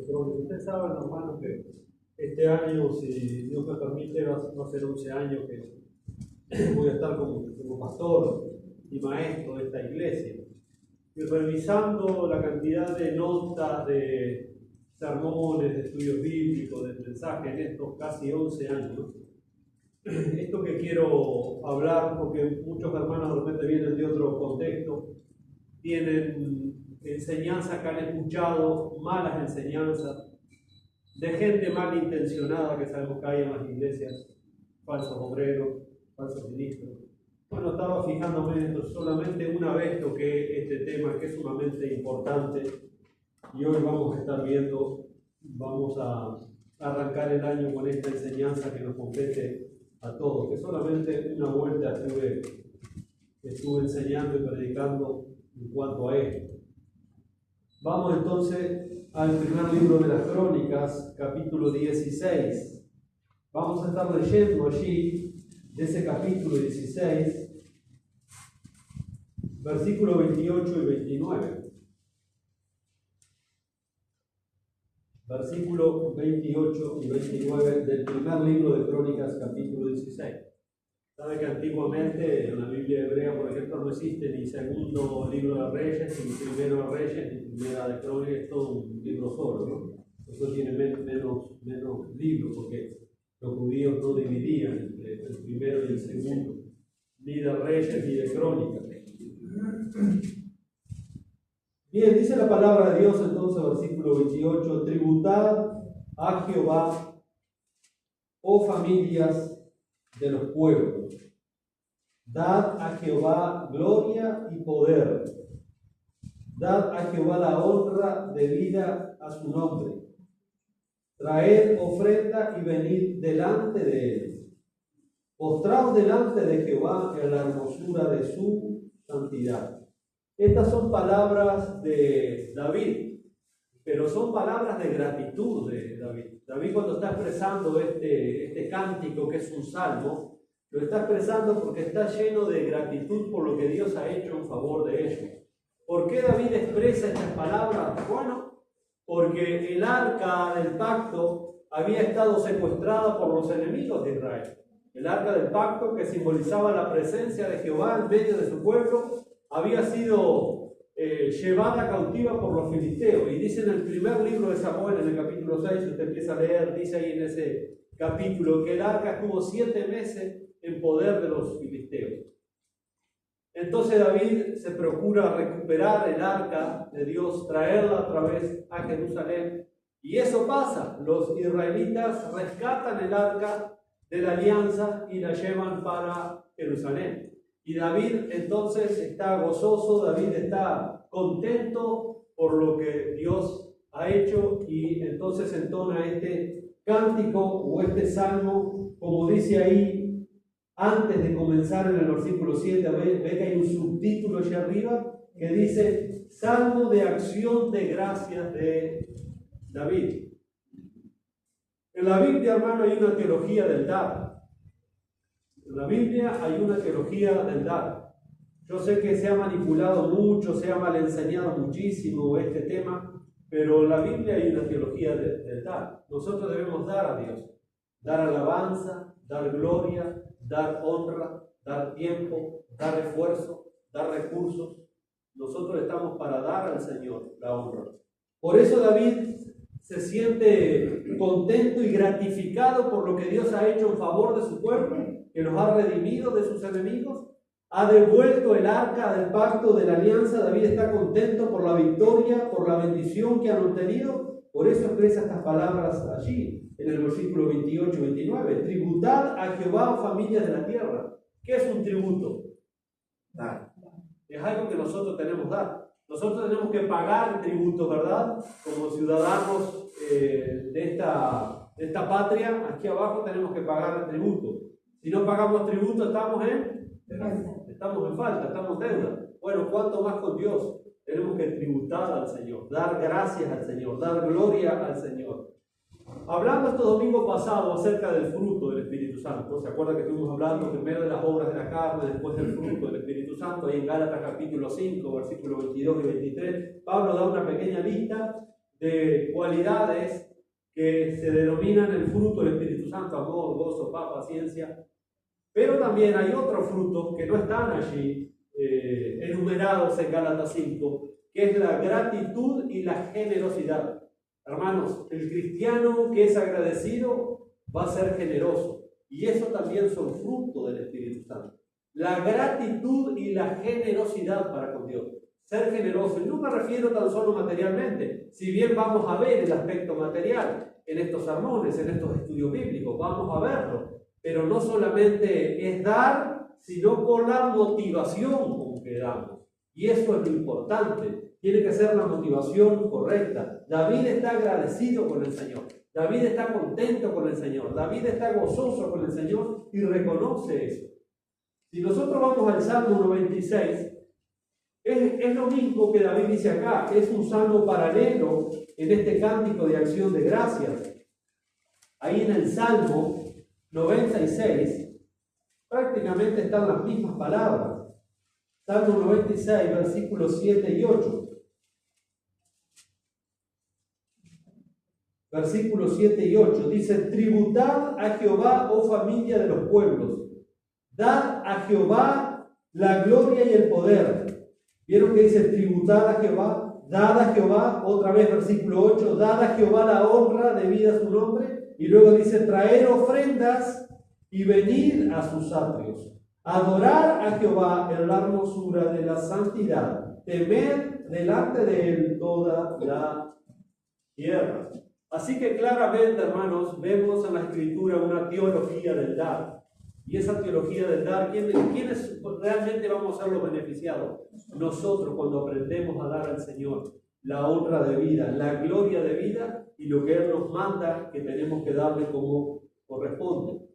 Crónicas. Ustedes saben, hermanos, que este año, si Dios me permite, va a ser 11 años que voy a estar como pastor y maestro de esta iglesia. Y revisando la cantidad de notas, de sermones, de estudios bíblicos, de mensajes en estos casi 11 años, esto que quiero hablar, porque muchos hermanos de repente vienen de otro contexto, tienen enseñanzas que han escuchado, malas enseñanzas, de gente malintencionada que sabemos que hay en las iglesias, falsos obreros, falsos ministros. Bueno, estaba fijándome en esto, solamente una vez toqué este tema que es sumamente importante y hoy vamos a estar viendo, vamos a arrancar el año con esta enseñanza que nos compete a todos, que solamente una vuelta estuve enseñando y predicando en cuanto a esto. Vamos entonces al primer libro de las Crónicas, capítulo 16. Vamos a estar leyendo allí, de ese capítulo 16, versículos 28 y 29. Versículos 28 y 29 del primer libro de Crónicas, capítulo 16. Sabe que antiguamente en la Biblia hebrea, por ejemplo, no existe ni segundo libro de Reyes, ni primero de Reyes, ni primera de Crónicas, es todo un libro solo, ¿no? Eso tiene menos libros, porque los judíos no dividían entre el primero y el segundo, ni de Reyes ni de Crónicas. Bien, dice la palabra de Dios entonces, versículo 28, tributad a Jehová, oh familias de los pueblos, dad a Jehová gloria y poder, dad a Jehová la honra debida a su nombre, traed ofrenda y venid delante de él, postraos delante de Jehová en la hermosura de su santidad. Estas son palabras de David, pero son palabras de gratitud de David. David, cuando está expresando este cántico, que es un salmo, lo está expresando porque está lleno de gratitud por lo que Dios ha hecho en favor de ellos. ¿Por qué David expresa estas palabras? Bueno, porque el arca del pacto había estado secuestrada por los enemigos de Israel. El arca del pacto, que simbolizaba la presencia de Jehová en medio de su pueblo, había sido llevada cautiva por los filisteos. Y dice en el primer libro de Samuel, en el capítulo 6, si usted empieza a leer, dice ahí en ese capítulo que el arca estuvo 7 meses en poder de los filisteos. Entonces David se procura recuperar el arca de Dios, traerla otra vez a Jerusalén. Y eso pasa, los israelitas rescatan el arca de la alianza y la llevan para Jerusalén. Y David entonces está gozoso, David está contento por lo que Dios ha hecho y entonces entona este cántico o este salmo, como dice ahí, antes de comenzar en el versículo 7, ve que hay un subtítulo allá arriba que dice Salmo de acción de gracias de David. En la Biblia, hermano, hay una teología del dar. En la Biblia hay una teología del dar. Yo sé que se ha manipulado mucho, se ha mal enseñado muchísimo este tema, pero en la Biblia hay una teología del dar. Nosotros debemos dar a Dios, dar alabanza, dar gloria, dar honra, dar tiempo, dar esfuerzo, dar recursos. Nosotros estamos para dar al Señor la honra. Por eso David se siente contento y gratificado por lo que Dios ha hecho en favor de su pueblo, que los ha redimido de sus enemigos, ha devuelto el arca del pacto de la alianza. David está contento por la victoria, por la bendición que han obtenido. Por eso expresa estas palabras allí, en el versículo 28 y 29. Tributad a Jehová, familias de la tierra. ¿Qué es un tributo? Dar. Es algo que nosotros tenemos que dar. Nosotros tenemos que pagar tributo, ¿verdad? Como ciudadanos de esta patria, aquí abajo tenemos que pagar el tributo. Si no pagamos tributo, estamos en falta, estamos en deuda. Bueno, ¿cuánto más con Dios? Tenemos que tributar al Señor, dar gracias al Señor, dar gloria al Señor. Hablando este domingo pasado acerca del fruto del Espíritu Santo, ¿se acuerda que estuvimos hablando primero de las obras de la carne, después del fruto del Espíritu Santo? Ahí en Gálatas capítulo 5, versículos 22 y 23, Pablo da una pequeña lista de cualidades que se denominan el fruto del Espíritu Santo: amor, gozo, paz, paciencia. Pero también hay otros frutos que no están allí enumerados en Gálatas 5, que es la gratitud y la generosidad. Hermanos, el cristiano que es agradecido va a ser generoso, y eso también son frutos del Espíritu Santo. La gratitud y la generosidad para con Dios. Ser generoso, y no me refiero tan solo materialmente, si bien vamos a ver el aspecto material en estos sermones, en estos estudios bíblicos, vamos a verlo, pero no solamente es dar, sino con la motivación con que damos, y eso es lo importante, tiene que ser la motivación correcta. David está agradecido con el Señor, David está contento con el Señor, David está gozoso con el Señor y reconoce eso. Si nosotros vamos al Salmo 96, es lo mismo que David dice acá, es un salmo paralelo en este cántico de acción de gracias. Ahí en el Salmo 96 prácticamente están las mismas palabras. Salmo 96, versículos 7 y 8. Versículos 7 y 8 dice: tributad a Jehová, oh familia de los pueblos, dad a Jehová la gloria y el poder. ¿Vieron que dice tributad a Jehová? Dad a Jehová, otra vez versículo 8, dad a Jehová la honra debida a su nombre. Y luego dice: traer ofrendas y venid a sus atrios. Adorar a Jehová en la hermosura de la santidad. Temed delante de él toda la tierra. Así que claramente, hermanos, vemos en la Escritura una teología del dar. Y esa teología del dar, ¿quiénes realmente vamos a ser los beneficiados? Nosotros, cuando aprendemos a dar al Señor la honra de vida, la gloria de vida y lo que Él nos manda que tenemos que darle como corresponde.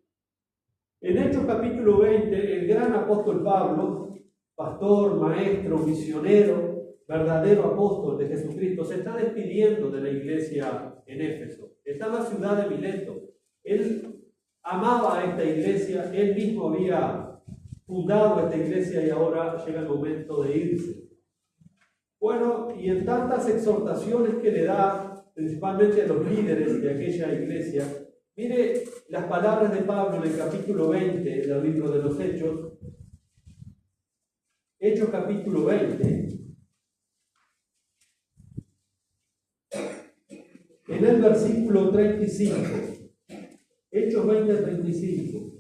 En Hechos capítulo 20, el gran apóstol Pablo, pastor, maestro, misionero, verdadero apóstol de Jesucristo, se está despidiendo de la iglesia en Éfeso. Está en la ciudad de Mileto. Él amaba a esta iglesia, él mismo había fundado esta iglesia y ahora llega el momento de irse. Bueno, y en tantas exhortaciones que le da, principalmente a los líderes de aquella iglesia, mire las palabras de Pablo en el capítulo 20 del libro de los Hechos. Hechos capítulo 20. En el versículo 35. Hechos 20, 35.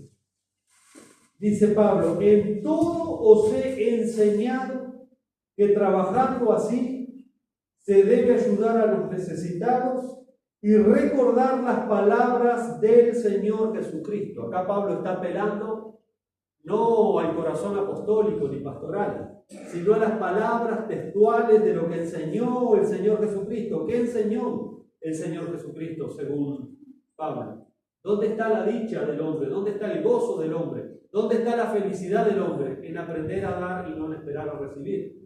Dice Pablo: en todo os he enseñado que trabajando así se debe ayudar a los necesitados y recordar las palabras del Señor Jesucristo. Acá Pablo está apelando no al corazón apostólico ni pastoral, sino a las palabras textuales de lo que enseñó el Señor Jesucristo. ¿Qué enseñó el Señor Jesucristo según Pablo? ¿Dónde está la dicha del hombre? ¿Dónde está el gozo del hombre? ¿Dónde está la felicidad del hombre? En aprender a dar y no en esperar a recibir.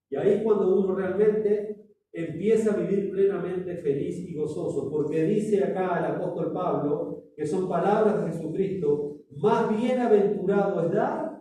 Y ahí es cuando uno realmente empieza a vivir plenamente feliz y gozoso, porque dice acá el apóstol Pablo, que son palabras de Jesucristo: más bienaventurado es dar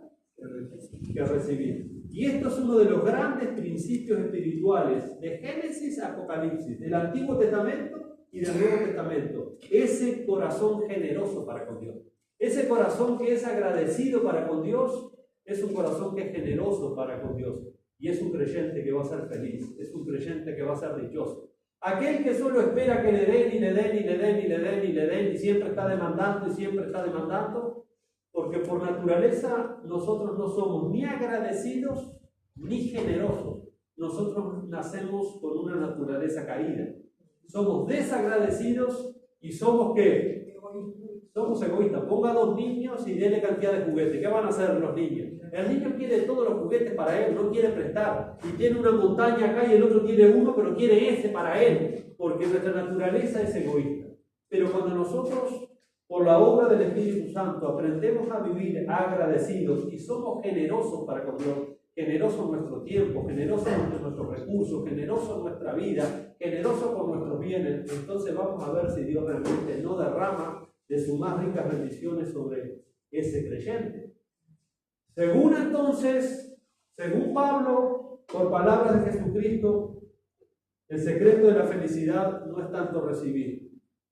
que recibir. Y esto es uno de los grandes principios espirituales de Génesis a Apocalipsis, del Antiguo Testamento y del Nuevo Testamento. Ese corazón generoso para con Dios, ese corazón que es agradecido para con Dios, es un corazón que es generoso para con Dios. Y es un creyente que va a ser feliz, es un creyente que va a ser dichoso. Aquel que solo espera que le den y le den y le den y le den y le den y siempre está demandando y siempre está demandando, porque por naturaleza nosotros no somos ni agradecidos ni generosos. Nosotros nacemos con una naturaleza caída. Somos desagradecidos y somos ¿qué? Somos egoístas. Ponga 2 niños y denle cantidad de juguetes. ¿Qué van a hacer los niños? El niño quiere todos los juguetes para él, no quiere prestar. Y tiene una montaña acá y el otro tiene uno, pero quiere ese para él, porque nuestra naturaleza es egoísta. Pero cuando nosotros, por la obra del Espíritu Santo, aprendemos a vivir agradecidos y somos generosos para con Dios, generosos en nuestro tiempo, generosos en nuestros recursos, generosos en nuestra vida, generosos con nuestros bienes, entonces vamos a ver si Dios realmente no derrama de sus más ricas bendiciones sobre ese creyente. Según Pablo, por palabras de Jesucristo, El secreto de la felicidad no es tanto recibir,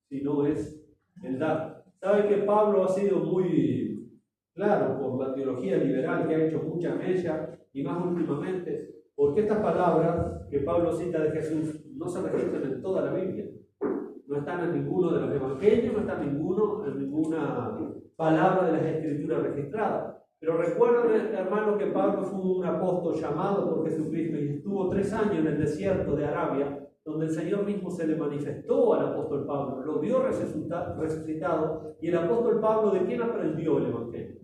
sino es el dar. ¿Sabe que Pablo ha sido muy claro por la teología liberal que ha hecho mucha mella y más últimamente? Porque estas palabras que Pablo cita de Jesús no se registran en toda la Biblia. No están en ninguno de los evangelios, no están en ninguna palabra de las Escrituras registradas. Pero recuerden, hermanos, que Pablo fue un apóstol llamado por Jesucristo y estuvo 3 años en el desierto de Arabia, donde el Señor mismo se le manifestó al apóstol Pablo, lo vio resucitado, y el apóstol Pablo, ¿de quién aprendió el evangelio?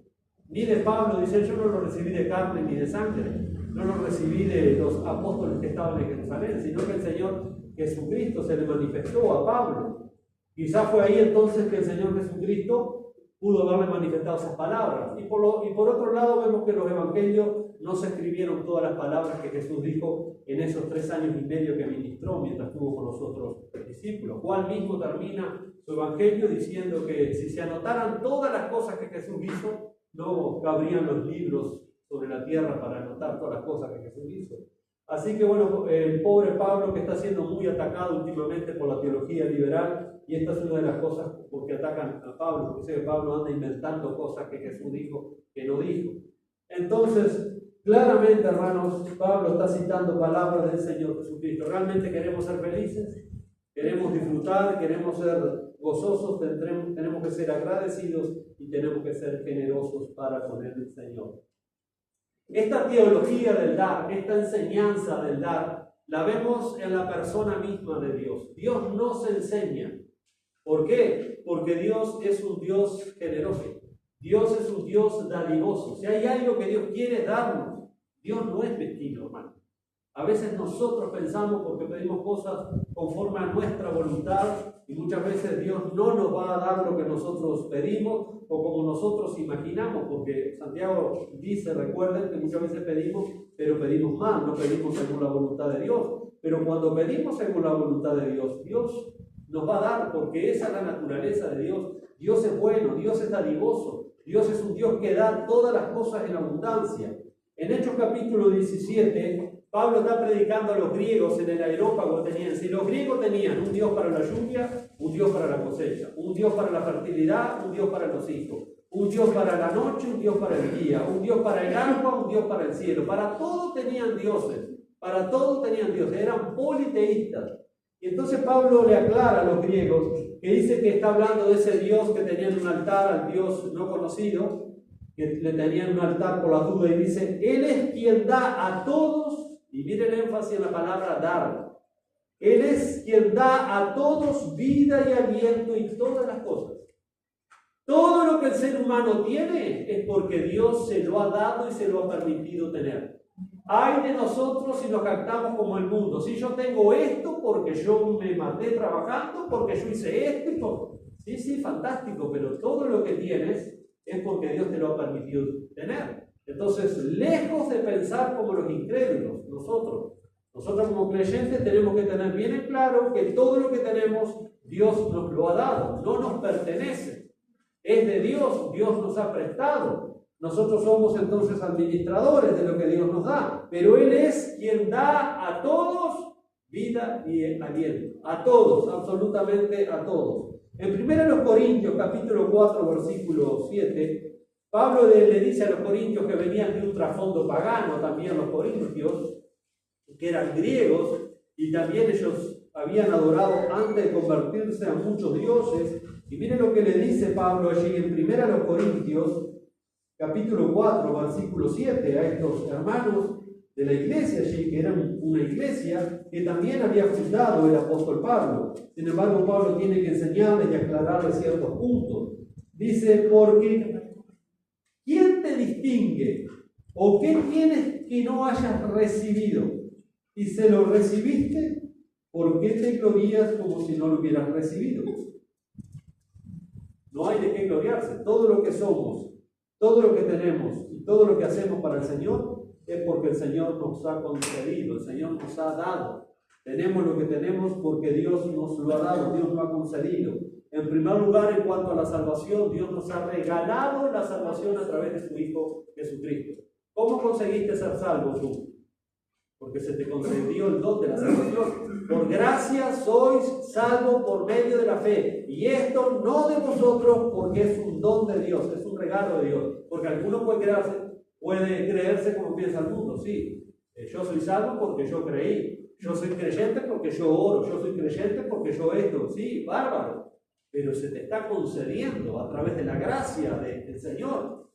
Ni de Pablo, dice, yo no lo recibí de carne ni de sangre, no lo recibí de los apóstoles que estaban en Jerusalén, sino que el Señor Jesucristo se le manifestó a Pablo. Quizás fue ahí entonces que el Señor Jesucristo pudo haberle manifestado esas palabras. Y por otro lado vemos que los evangelios no se escribieron todas las palabras que Jesús dijo en esos 3 años y medio que ministró mientras estuvo con los otros discípulos. Juan mismo termina su evangelio diciendo que si se anotaran todas las cosas que Jesús hizo, no cabrían los libros sobre la tierra para anotar todas las cosas que Jesús hizo. Así que bueno, el pobre Pablo, que está siendo muy atacado últimamente por la teología liberal, y esta es una de las cosas porque atacan a Pablo, porque sé que Pablo anda inventando cosas que Jesús dijo que no dijo. Entonces, claramente, hermanos, Pablo está citando palabras del Señor Jesucristo. ¿Realmente queremos ser felices? ¿Queremos disfrutar? ¿Queremos ser gozosos? Tenemos que ser agradecidos y tenemos que ser generosos para con el Señor. Esta teología del dar, esta enseñanza del dar, la vemos en la persona misma de Dios. Dios nos enseña. ¿Por qué? Porque Dios es un Dios generoso. Dios es un Dios dadivoso. Si hay algo que Dios quiere darnos, Dios no es mezquino, hermano. A veces nosotros pensamos porque pedimos cosas conforme a nuestra voluntad y muchas veces Dios no nos va a dar lo que nosotros pedimos o como nosotros imaginamos, porque Santiago dice, recuerden que muchas veces pedimos, pero pedimos mal, no pedimos según la voluntad de Dios. Pero cuando pedimos según la voluntad de Dios, Dios nos va a dar, porque esa es la naturaleza de Dios. Dios es bueno, Dios es dadivoso, Dios es un Dios que da todas las cosas en abundancia. En Hechos capítulo 17, Pablo está predicando a los griegos en el Areópago. Si los griegos tenían un Dios para la lluvia, un Dios para la cosecha, un Dios para la fertilidad, un Dios para los hijos, un Dios para la noche, un Dios para el día, un Dios para el agua, un Dios para el cielo. Para todo tenían dioses, eran politeístas. Y entonces Pablo le aclara a los griegos que dice que está hablando de ese Dios que tenían un altar al Dios no conocido, que le tenían un altar por la duda, y dice, Él es quien da a todos, y miren el énfasis en la palabra dar, Él es quien da a todos vida y aliento y todas las cosas. Todo lo que el ser humano tiene es porque Dios se lo ha dado y se lo ha permitido tener. Ay de nosotros si nos jactamos como el mundo. Si yo tengo esto porque yo me maté trabajando, porque yo hice esto y todo. Sí, fantástico, pero todo lo que tienes es porque Dios te lo ha permitido tener. Entonces, lejos de pensar como los incrédulos, nosotros como creyentes tenemos que tener bien en claro que todo lo que tenemos Dios nos lo ha dado, no nos pertenece. Es de Dios, Dios nos ha prestado. Nosotros somos entonces administradores de lo que Dios nos da, pero Él es quien da a todos vida y aliento. A todos, absolutamente a todos. En 1 Corintios, capítulo 4, versículo 7, Pablo le dice a los corintios que venían de un trasfondo pagano, también los corintios, que eran griegos, y también ellos habían adorado antes de convertirse a muchos dioses. Y miren lo que le dice Pablo allí en 1 Corintios, capítulo 4, versículo 7, a estos hermanos de la iglesia allí, que eran una iglesia que también había fundado el apóstol Pablo. Sin embargo, Pablo tiene que enseñarles y aclararles ciertos puntos. Dice, porque ¿quién te distingue? ¿O qué tienes que no hayas recibido? Y se lo recibiste, ¿por qué te glorías como si no lo hubieras recibido? No hay de qué gloriarse. Todo lo que somos, todo lo que tenemos y todo lo que hacemos para el Señor es porque el Señor nos ha concedido, el Señor nos ha dado. Tenemos lo que tenemos porque Dios nos lo ha dado, Dios lo ha concedido. En primer lugar, en cuanto a la salvación, Dios nos ha regalado la salvación a través de su Hijo Jesucristo. ¿Cómo conseguiste ser salvo tú? porque se te concedió el don de la salvación. Por gracia sois salvos por medio de la fe. Y esto no de vosotros, porque es un don de Dios, es un regalo de Dios. Porque alguno puede creerse como piensa el mundo, sí. Yo soy salvo porque yo creí. Yo soy creyente porque yo oro. Yo soy creyente porque yo esto. Sí, bárbaro. Pero se te está concediendo a través de la gracia del Señor.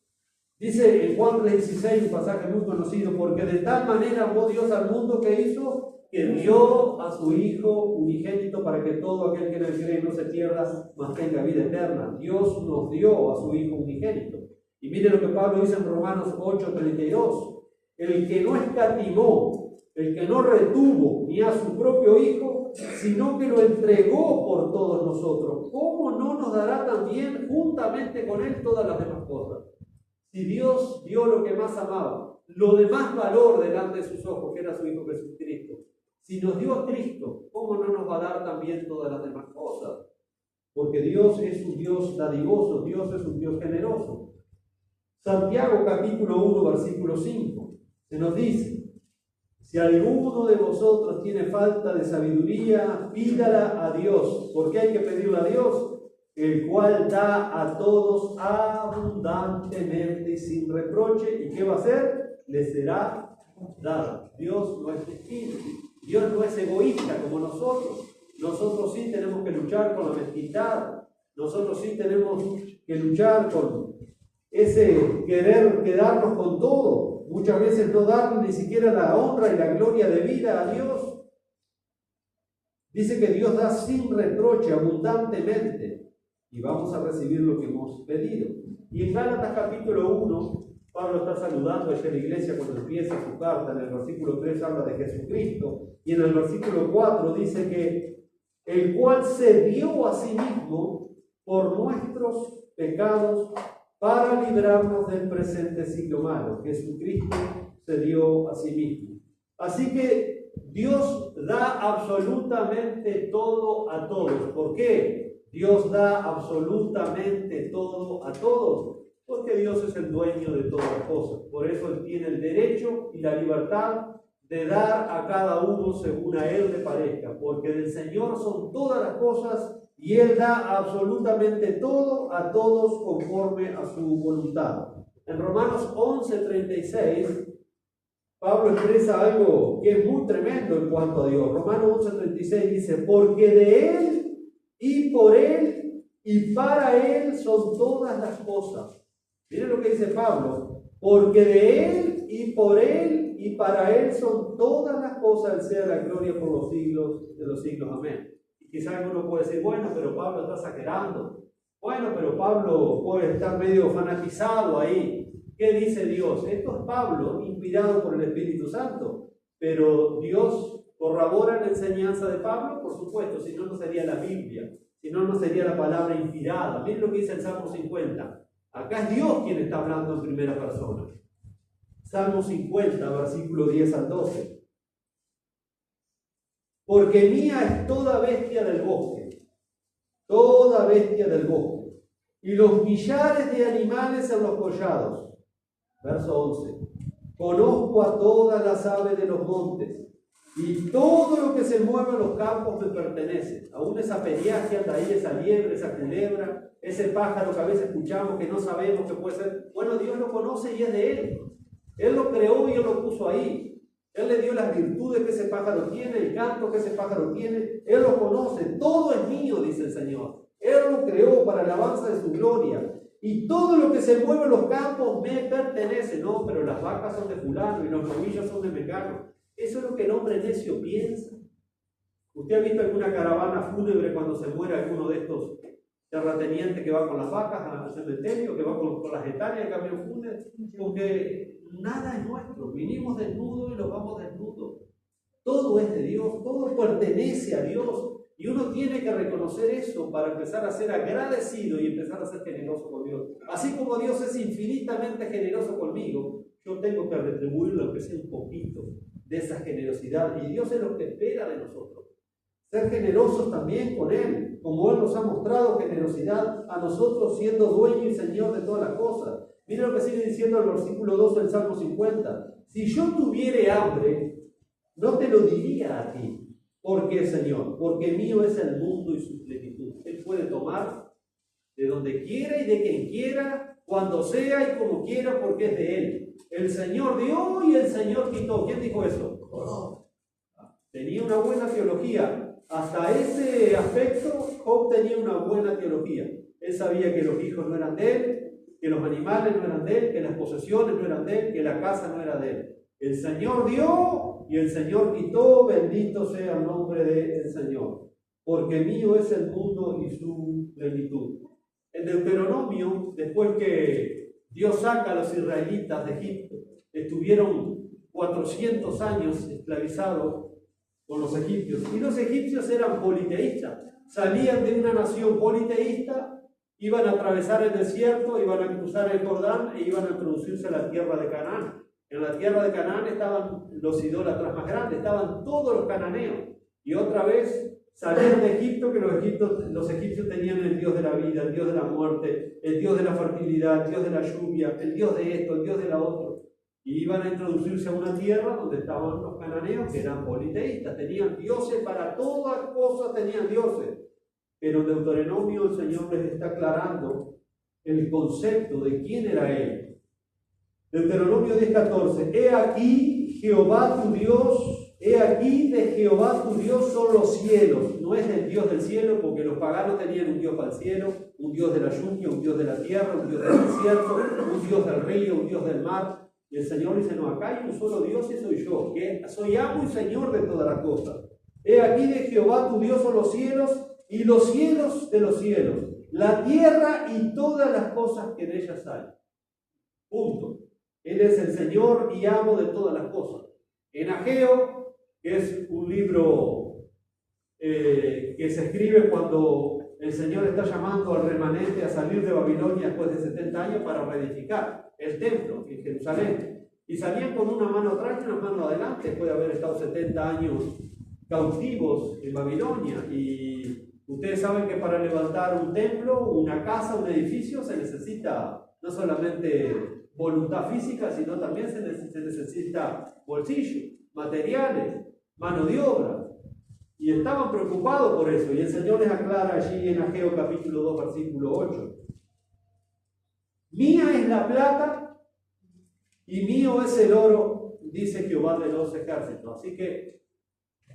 Dice en Juan 3:16, un pasaje muy conocido, porque de tal manera amó Dios al mundo que hizo, que dio a su Hijo unigénito para que todo aquel que en él cree no se pierda, mas tenga vida eterna. Dios nos dio a su Hijo unigénito. Y mire lo que Pablo dice en Romanos 8:32, el que no escatimó, el que no retuvo ni a su propio Hijo, sino que lo entregó por todos nosotros, ¿cómo no nos dará también juntamente con él todas las demás cosas? Si Dios dio lo que más amaba, lo de más valor delante de sus ojos, que era su Hijo Jesucristo, si nos dio a Cristo, ¿cómo no nos va a dar también todas las demás cosas? Porque Dios es un Dios dadivoso, Dios es un Dios generoso. Santiago capítulo 1, versículo 5, se nos dice, si alguno de vosotros tiene falta de sabiduría, pídala a Dios. ¿Por qué hay que pedirla a Dios? El cual da a todos abundantemente y sin reproche. ¿Y qué va a hacer? Le será dado. Dios no es mezquino. Dios no es egoísta como nosotros. Nosotros sí tenemos que luchar con la mezquindad. Nosotros sí tenemos que luchar con ese querer quedarnos con todo. Muchas veces no dar ni siquiera la honra y la gloria de vida a Dios. Dice que Dios da sin reproche, abundantemente. Y vamos a recibir lo que hemos pedido. Y en Gálatas capítulo 1, Pablo está saludando a la iglesia cuando empieza su carta. En el versículo 3 habla de Jesucristo. Y en el versículo 4 dice que el cual se dio a sí mismo por nuestros pecados para librarnos del presente siglo malo. Jesucristo se dio a sí mismo. Así que Dios da absolutamente todo a todos. ¿Por qué? Dios da absolutamente todo a todos, porque Dios es el dueño de todas las cosas. Por eso Él tiene el derecho y la libertad de dar a cada uno según a Él le parezca, porque del Señor son todas las cosas y Él da absolutamente todo a todos conforme a su voluntad. En Romanos 11:36, Pablo expresa algo que es muy tremendo en cuanto a Dios. Romanos 11:36 dice, porque de Él y por Él y para Él son todas las cosas. Miren lo que dice Pablo, porque de Él y por Él y para Él son todas las cosas, Él sea la gloria por los siglos de los siglos. Amén. Y quizás alguno puede decir, bueno, pero Pablo está exagerando. Bueno, pero Pablo puede estar medio fanatizado ahí. ¿Qué dice Dios? Esto es Pablo, inspirado por el Espíritu Santo. Pero Dios corrobora la enseñanza de Pablo, por supuesto, si no, no sería la Biblia, si no, no sería la palabra inspirada. Miren lo que dice el Salmo 50. Acá es Dios quien está hablando en primera persona. Salmo 50, versículo 10 al 12. Porque mía es toda bestia del bosque, toda bestia del bosque, y los millares de animales en los collados. Verso 11. Conozco a todas las aves de los montes, y todo lo que se mueve en los campos me pertenece. Aún esa pería que anda ahí, esa liebre, esa culebra, ese pájaro que a veces escuchamos que no sabemos qué puede ser. Bueno, Dios lo conoce y es de Él. Él lo creó y Él lo puso ahí. Él le dio las virtudes que ese pájaro tiene, el canto que ese pájaro tiene. Él lo conoce. Todo es mío, dice el Señor. Él lo creó para la alabanza de su gloria. Y todo lo que se mueve en los campos me pertenece. No, pero las vacas son de fulano y los novillos son de mengano. Eso es lo que el hombre necio piensa. ¿Usted ha visto alguna caravana fúnebre cuando se muere alguno de estos terratenientes que va con las vacas al cementerio, que va con las hectáreas de camión fúnebre? Porque nada es nuestro. Vinimos desnudos y nos vamos desnudos. Todo es de Dios, todo pertenece a Dios. Y uno tiene que reconocer eso para empezar a ser agradecido y empezar a ser generoso con Dios. Así como Dios es infinitamente generoso conmigo, yo tengo que retribuirlo aunque sea un poquito de esa generosidad. Y Dios es lo que espera de nosotros. Ser generosos también con Él, como Él nos ha mostrado generosidad a nosotros siendo dueño y Señor de todas las cosas. Mira lo que sigue diciendo el versículo 2 del Salmo 50. Si yo tuviere hambre, no te lo diría a ti. ¿Por qué, Señor? Porque mío es el mundo y su plenitud. Él puede tomar de donde quiera y de quien quiera, cuando sea y como quiera, porque es de Él. El Señor dio y el Señor quitó. ¿Quién dijo eso? Tenía una buena teología. Hasta ese aspecto, Job tenía una buena teología. Él sabía que los hijos no eran de él, que los animales no eran de él, que las posesiones no eran de él, que la casa no era de él. El Señor dio y el Señor quitó. Bendito sea el nombre del Señor. Porque mío es el mundo y su plenitud. En Deuteronomio, después que Dios saca a los israelitas de Egipto, estuvieron 400 años esclavizados con los egipcios. Y los egipcios eran politeístas. Salían de una nación politeísta, iban a atravesar el desierto, iban a cruzar el Jordán e iban a introducirse a la tierra de Canaán. En la tierra de Canaán estaban los idólatras más grandes, estaban todos los cananeos. Y otra vez salieron de Egipto, que los egipcios tenían el Dios de la vida, el Dios de la muerte, el Dios de la fertilidad, el Dios de la lluvia, el Dios de esto, el Dios de la otro. Y iban a introducirse a una tierra donde estaban los cananeos, que eran politeístas, tenían dioses para todas cosas, tenían dioses. Pero en Deuteronomio el Señor les está aclarando el concepto de quién era Él. Deuteronomio 10:14. He aquí Jehová tu Dios, he aquí de Jehová tu Dios son los cielos. No es el Dios del cielo, porque los paganos tenían un Dios para el cielo, un Dios de la lluvia, un Dios de la tierra, un Dios del desierto, un Dios del río, un Dios del mar. Y el Señor dice, no, acá hay un solo Dios y soy yo, que soy amo y Señor de todas las cosas. He aquí de Jehová tu Dios son los cielos y los cielos de los cielos, la tierra y todas las cosas que en ellas hay. Punto. Él es el Señor y amo de todas las cosas. En Ageo, que es un libro que se escribe cuando el Señor está llamando al remanente a salir de Babilonia después de 70 años para reedificar el templo en Jerusalén. Y salían con una mano atrás y una mano adelante, después de haber estado 70 años cautivos en Babilonia. Y ustedes saben que para levantar un templo, una casa, un edificio, se necesita no solamente voluntad física, sino también se necesita bolsillo, materiales, mano de obra. Y estaban preocupados por eso. Y el Señor les aclara allí en Ageo capítulo 2, versículo 8. Mía es la plata y mío es el oro, dice Jehová de los ejércitos. Así que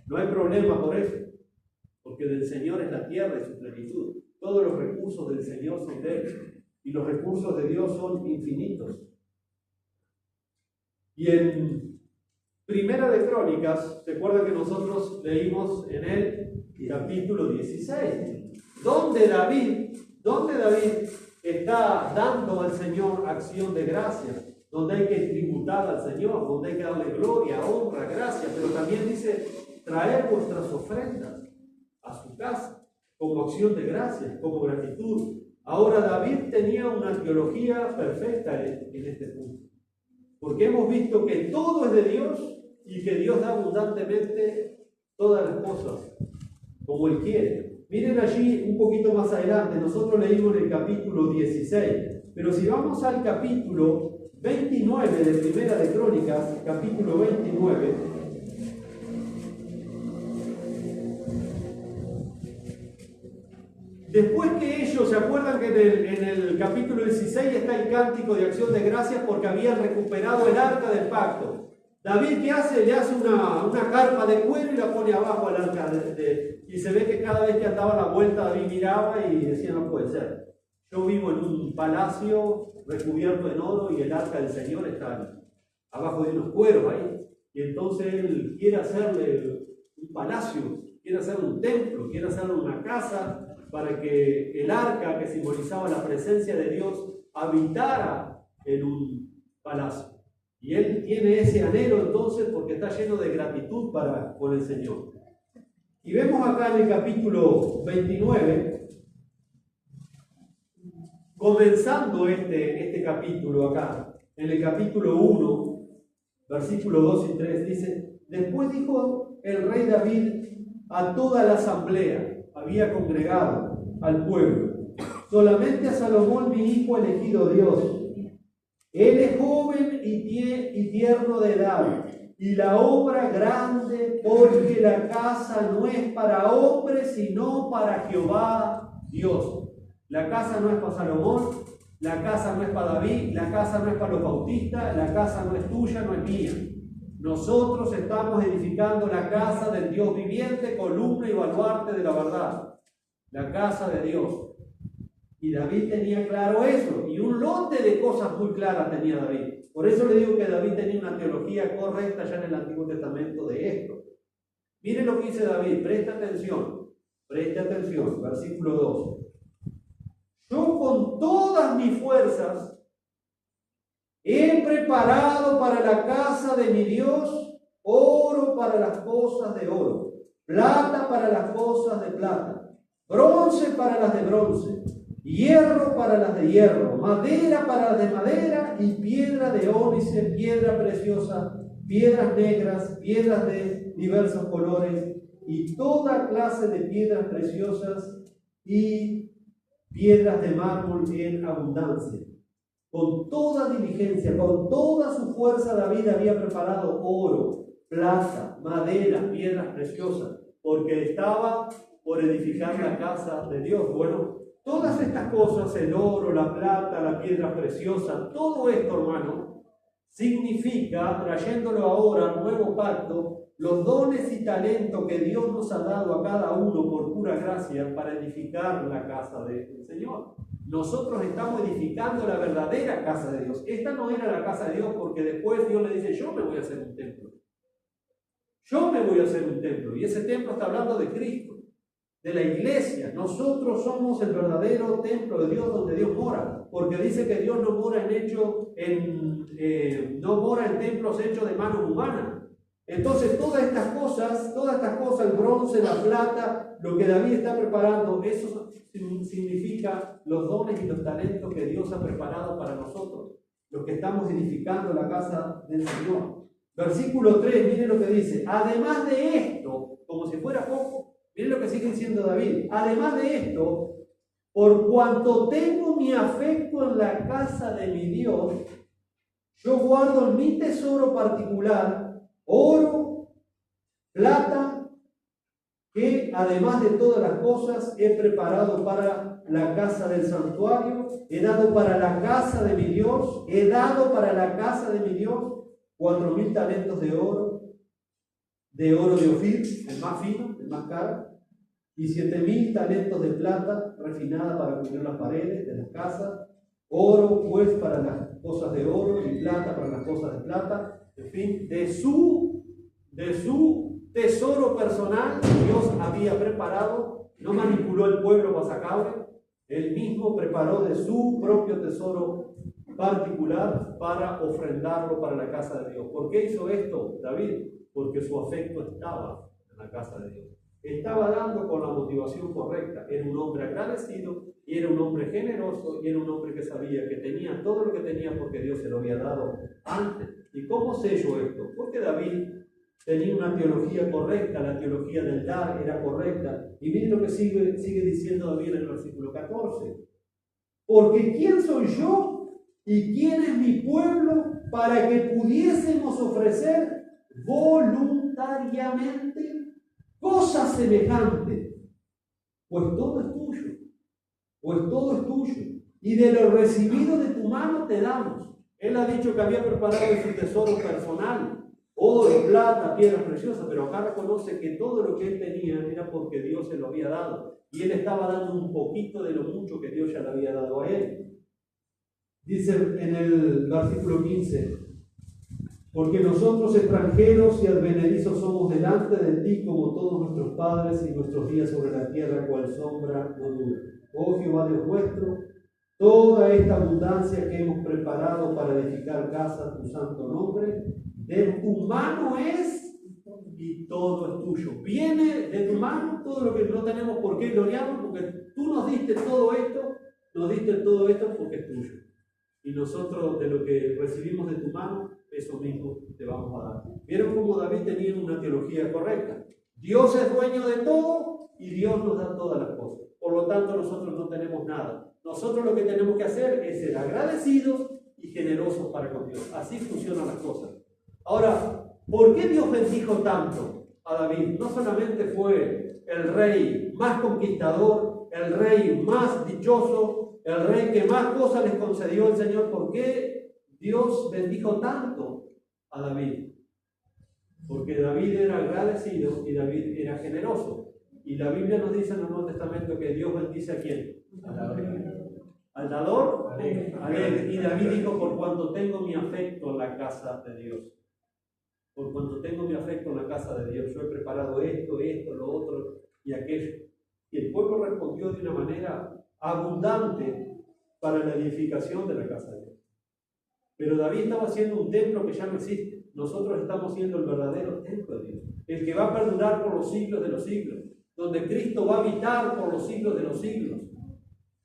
no hay problema por eso, porque del Señor es la tierra y su plenitud. Todos los recursos del Señor son de Él. Y los recursos de Dios son infinitos. Y en Primera de Crónicas, recuerda que nosotros leímos en el capítulo 16, donde David está dando al Señor acción de gracias, donde hay que tributar al Señor, donde hay que darle gloria, honra, gracia, pero también dice traer vuestras ofrendas a su casa como acción de gracias, como gratitud. Ahora David tenía una teología perfecta en este punto, porque hemos visto que todo es de Dios y que Dios da abundantemente todas las cosas como Él quiere. Miren allí un poquito más adelante, nosotros leímos en el capítulo 16, pero si vamos al capítulo 29 de Primera de Crónicas, capítulo 29, después que ellos, ¿se acuerdan que en el capítulo 16 está el cántico de acción de gracias porque habían recuperado el arca del pacto? David, ¿qué hace? Le hace una carpa de cuero y la pone abajo al arca y se ve que cada vez que daba la vuelta David miraba y decía, no puede ser. Yo vivo en un palacio recubierto en oro y el arca del Señor está abajo de unos cueros ahí. Y entonces él quiere hacerle un palacio, quiere hacerle un templo, quiere hacerle una casa para que el arca, que simbolizaba la presencia de Dios, habitara en un palacio. Y él tiene ese anhelo entonces porque está lleno de gratitud con el Señor. Y vemos acá en el capítulo 29, comenzando este capítulo acá, en el capítulo 1, versículos 2 y 3, dice: después dijo el rey David a toda la asamblea, había congregado al pueblo, solamente a Salomón mi hijo ha elegido Dios. Él es joven y tierno de edad, y la obra grande, porque la casa no es para hombres, sino para Jehová Dios. La casa no es para Salomón, la casa no es para David, la casa no es para los bautistas, la casa no es tuya, no es mía. Nosotros estamos edificando la casa del Dios viviente, columna y baluarte de la verdad. La casa de Dios. Y David tenía claro eso, y un lote de cosas muy claras tenía David. Por eso le digo que David tenía una teología correcta ya en el Antiguo Testamento de esto. Miren lo que dice David, preste atención, versículo 2. Yo con todas mis fuerzas he preparado para la casa de mi Dios oro para las cosas de oro, plata para las cosas de plata, bronce para las de bronce, hierro para las de hierro, madera para las de madera y piedra de ónice, piedra preciosa, piedras negras, piedras de diversos colores y toda clase de piedras preciosas y piedras de mármol en abundancia. Con toda diligencia, con toda su fuerza, David había preparado oro, plata, madera, piedras preciosas, porque estaba por edificar la casa de Dios. Bueno, todas estas cosas, el oro, la plata, la piedra preciosa, todo esto, hermano, significa, trayéndolo ahora al nuevo pacto, los dones y talentos que Dios nos ha dado a cada uno por pura gracia para edificar la casa del Señor. Nosotros estamos edificando la verdadera casa de Dios. Esta no era la casa de Dios porque después Dios le dice, yo me voy a hacer un templo. Yo me voy a hacer un templo. Y ese templo está hablando de Cristo, de la iglesia. Nosotros somos el verdadero templo de Dios donde Dios mora. Porque dice que Dios no mora no mora en templos hechos de manos humanas. Entonces todas estas cosas, el bronce, la plata, lo que David está preparando, eso significa los dones y los talentos que Dios ha preparado para nosotros, los que estamos edificando la casa del Señor. Versículo 3, miren lo que dice, además de esto, como si fuera poco, miren lo que sigue diciendo David, además de esto, por cuanto tengo mi afecto en la casa de mi Dios, yo guardo en mi tesoro particular oro, plata, que además de todas las cosas he preparado para la casa del santuario, he dado para la casa de mi Dios, 4,000 talentos de oro de Ofir, el más fino, el más caro, y 7,000 talentos de plata refinada para cubrir las paredes de las casas, oro pues para las cosas de oro y plata para las cosas de plata. En fin, de su tesoro personal, Dios había preparado, no manipuló el pueblo para sacarle, él mismo preparó de su propio tesoro particular para ofrendarlo para la casa de Dios. ¿Por qué hizo esto David? Porque su afecto estaba en la casa de Dios. Estaba dando con la motivación correcta. Era un hombre agradecido, y era un hombre generoso, y era un hombre que sabía que tenía todo lo que tenía porque Dios se lo había dado antes. ¿Y cómo sé yo esto? Porque David tenía una teología correcta, la teología del dar era correcta. Y miren lo que sigue diciendo David en el versículo 14. Porque ¿quién soy yo y quién es mi pueblo para que pudiésemos ofrecer voluntariamente cosa semejante? Pues todo es tuyo, y de lo recibido de tu mano te damos. Él ha dicho que había preparado su tesoro personal, oro, plata, piedras preciosas, pero acá reconoce que todo lo que él tenía era porque Dios se lo había dado, y él estaba dando un poquito de lo mucho que Dios ya le había dado a él. Dice en el versículo 15, porque nosotros extranjeros y advenedizos somos delante de ti como todos nuestros padres y nuestros días sobre la tierra cual sombra no dura. Oh Jehová Dios nuestro, toda esta abundancia que hemos preparado para edificar casa, tu santo nombre, de tu mano es y todo es tuyo. Viene de tu mano todo lo que no tenemos por qué gloriarnos, porque tú nos diste todo esto porque es tuyo. Y nosotros de lo que recibimos de tu mano, eso mismo te vamos a dar. ¿Vieron cómo David tenía una teología correcta? Dios es dueño de todo y Dios nos da todas las cosas. Por lo tanto, nosotros no tenemos nada. Nosotros lo que tenemos que hacer es ser agradecidos y generosos para con Dios. Así funcionan las cosas. Ahora, ¿Por qué Dios bendijo tanto a David? No solamente fue el rey más conquistador, el rey más dichoso, el rey que más cosas les concedió el Señor. ¿Por qué Dios bendijo tanto a David? Porque David era agradecido y David era generoso. Y la Biblia nos dice en el Nuevo Testamento que Dios bendice a quién. Al dador alegre. Y David dijo: por cuanto tengo mi afecto en la casa de Dios. Por cuanto tengo mi afecto en la casa de Dios. Yo he preparado esto, lo otro y aquello. Y el pueblo respondió de una manera abundante para la edificación de la casa de Dios. Pero David estaba haciendo un templo que ya no existe. Nosotros estamos siendo el verdadero templo de Dios. El que va a perdurar por los siglos de los siglos. Donde Cristo va a habitar por los siglos de los siglos.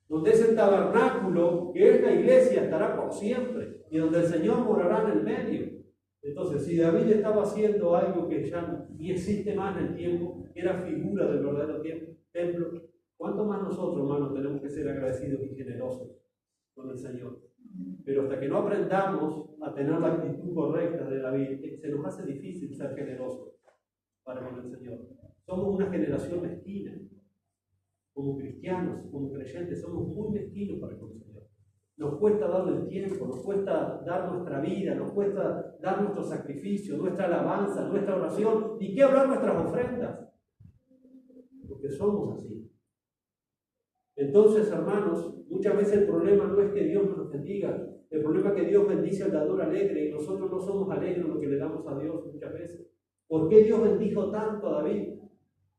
Donde ese tabernáculo, que es la iglesia, estará por siempre. Y donde el Señor morará en el medio. Entonces, si David estaba haciendo algo que ya ni existe más en el tiempo, que era figura del verdadero templo, ¿cuánto más nosotros, hermanos, tenemos que ser agradecidos y generosos con el Señor? Pero hasta que no aprendamos a tener la actitud correcta de David, se nos hace difícil ser generosos para con el Señor. Somos una generación mezquina. Como cristianos, como creyentes, somos muy mezquinos para con el Señor. Nos cuesta darle el tiempo, nos cuesta dar nuestra vida, nos cuesta dar nuestro sacrificio, nuestra alabanza, nuestra oración, y qué hablar nuestras ofrendas. Porque somos así. Entonces, hermanos, muchas veces el problema no es que Dios nos bendiga, el problema es que Dios bendice al dador alegre y nosotros no somos alegres en lo que le damos a Dios muchas veces. ¿Por qué Dios bendijo tanto a David?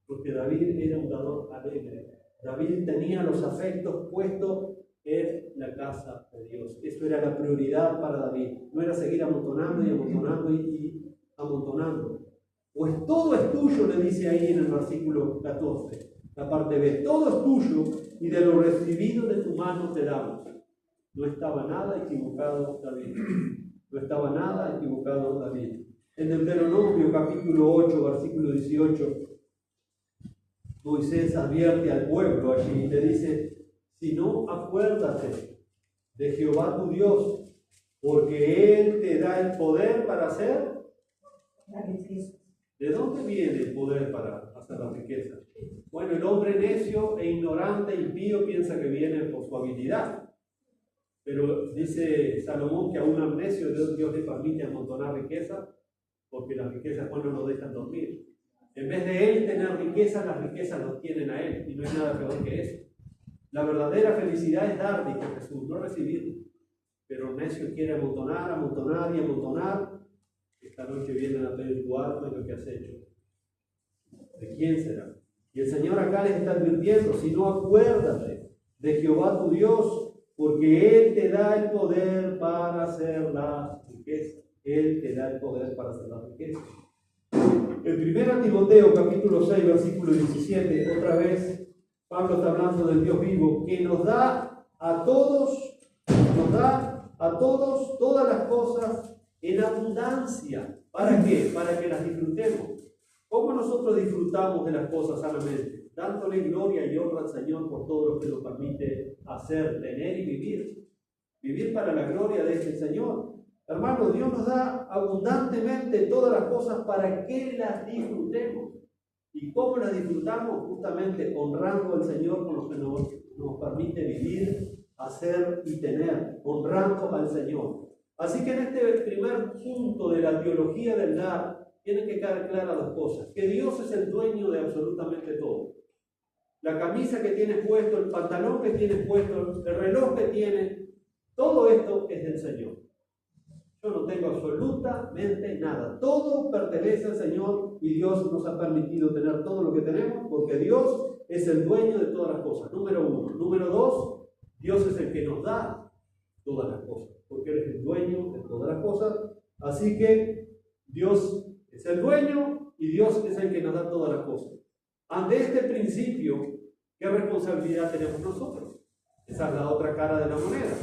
Porque David era un dador alegre. David tenía los afectos puestos en la casa de Dios. Eso era la prioridad para David. No era seguir amontonando y amontonando y amontonando. Pues todo es tuyo, le dice ahí en el versículo 14, la parte B. Todo es tuyo y de lo recibido de tu mano te damos. No estaba nada equivocado David. No estaba nada equivocado David. En Deuteronomio capítulo 8, versículo 18, Moisés advierte al pueblo allí y le dice: si no, acuérdate de Jehová tu Dios, porque Él te da el poder para hacer la riqueza. ¿De dónde viene el poder para hacer la riqueza? Bueno, el hombre necio e ignorante, impío, piensa que viene por su habilidad. Pero dice Salomón que a un amnesio Dios le permite amontonar riqueza, porque las riquezas, bueno, no dejan dormir. En vez de él tener riqueza, las riquezas los tienen a él, y no hay nada peor que eso. La verdadera felicidad es dar, dijo Jesús, no recibir. Pero el necio quiere amontonar, amontonar y amontonar. Esta noche vienen a pedir tu alma y lo que has hecho. ¿De quién será? Y el Señor acá les está advirtiendo: si no, acuérdate de Jehová tu Dios, porque Él te da el poder para hacer la riqueza. Él te da el poder para hacer la riqueza. En 1 Timoteo capítulo 6, versículo 17, otra vez Pablo está hablando del Dios vivo, que nos da a todos todas las cosas en abundancia. ¿Para qué? Para que las disfrutemos. ¿Cómo nosotros disfrutamos de las cosas sanamente? Dándole gloria y honra al Señor por todo lo que nos permite hacer, tener y vivir. Vivir para la gloria de ese Señor. Hermanos, Dios nos da abundantemente todas las cosas para que las disfrutemos. ¿Y cómo las disfrutamos? Justamente honrando al Señor con lo que nos permite vivir, hacer y tener, honrando al Señor. Así que en este primer punto de la teología del dar, tienen que quedar claras dos cosas: que Dios es el dueño de absolutamente todo. La camisa que tienes puesto, el pantalón que tienes puesto, el reloj que tienes, todo esto es del Señor. Yo no tengo absolutamente nada. Todo pertenece al Señor y Dios nos ha permitido tener todo lo que tenemos porque Dios es el dueño de todas las cosas. Número uno. Número dos, Dios es el que nos da todas las cosas porque Él es el dueño de todas las cosas. Así que Dios es el dueño y Dios es el que nos da todas las cosas. Ante este principio, ¿qué responsabilidad tenemos nosotros? Esa es la otra cara de la moneda.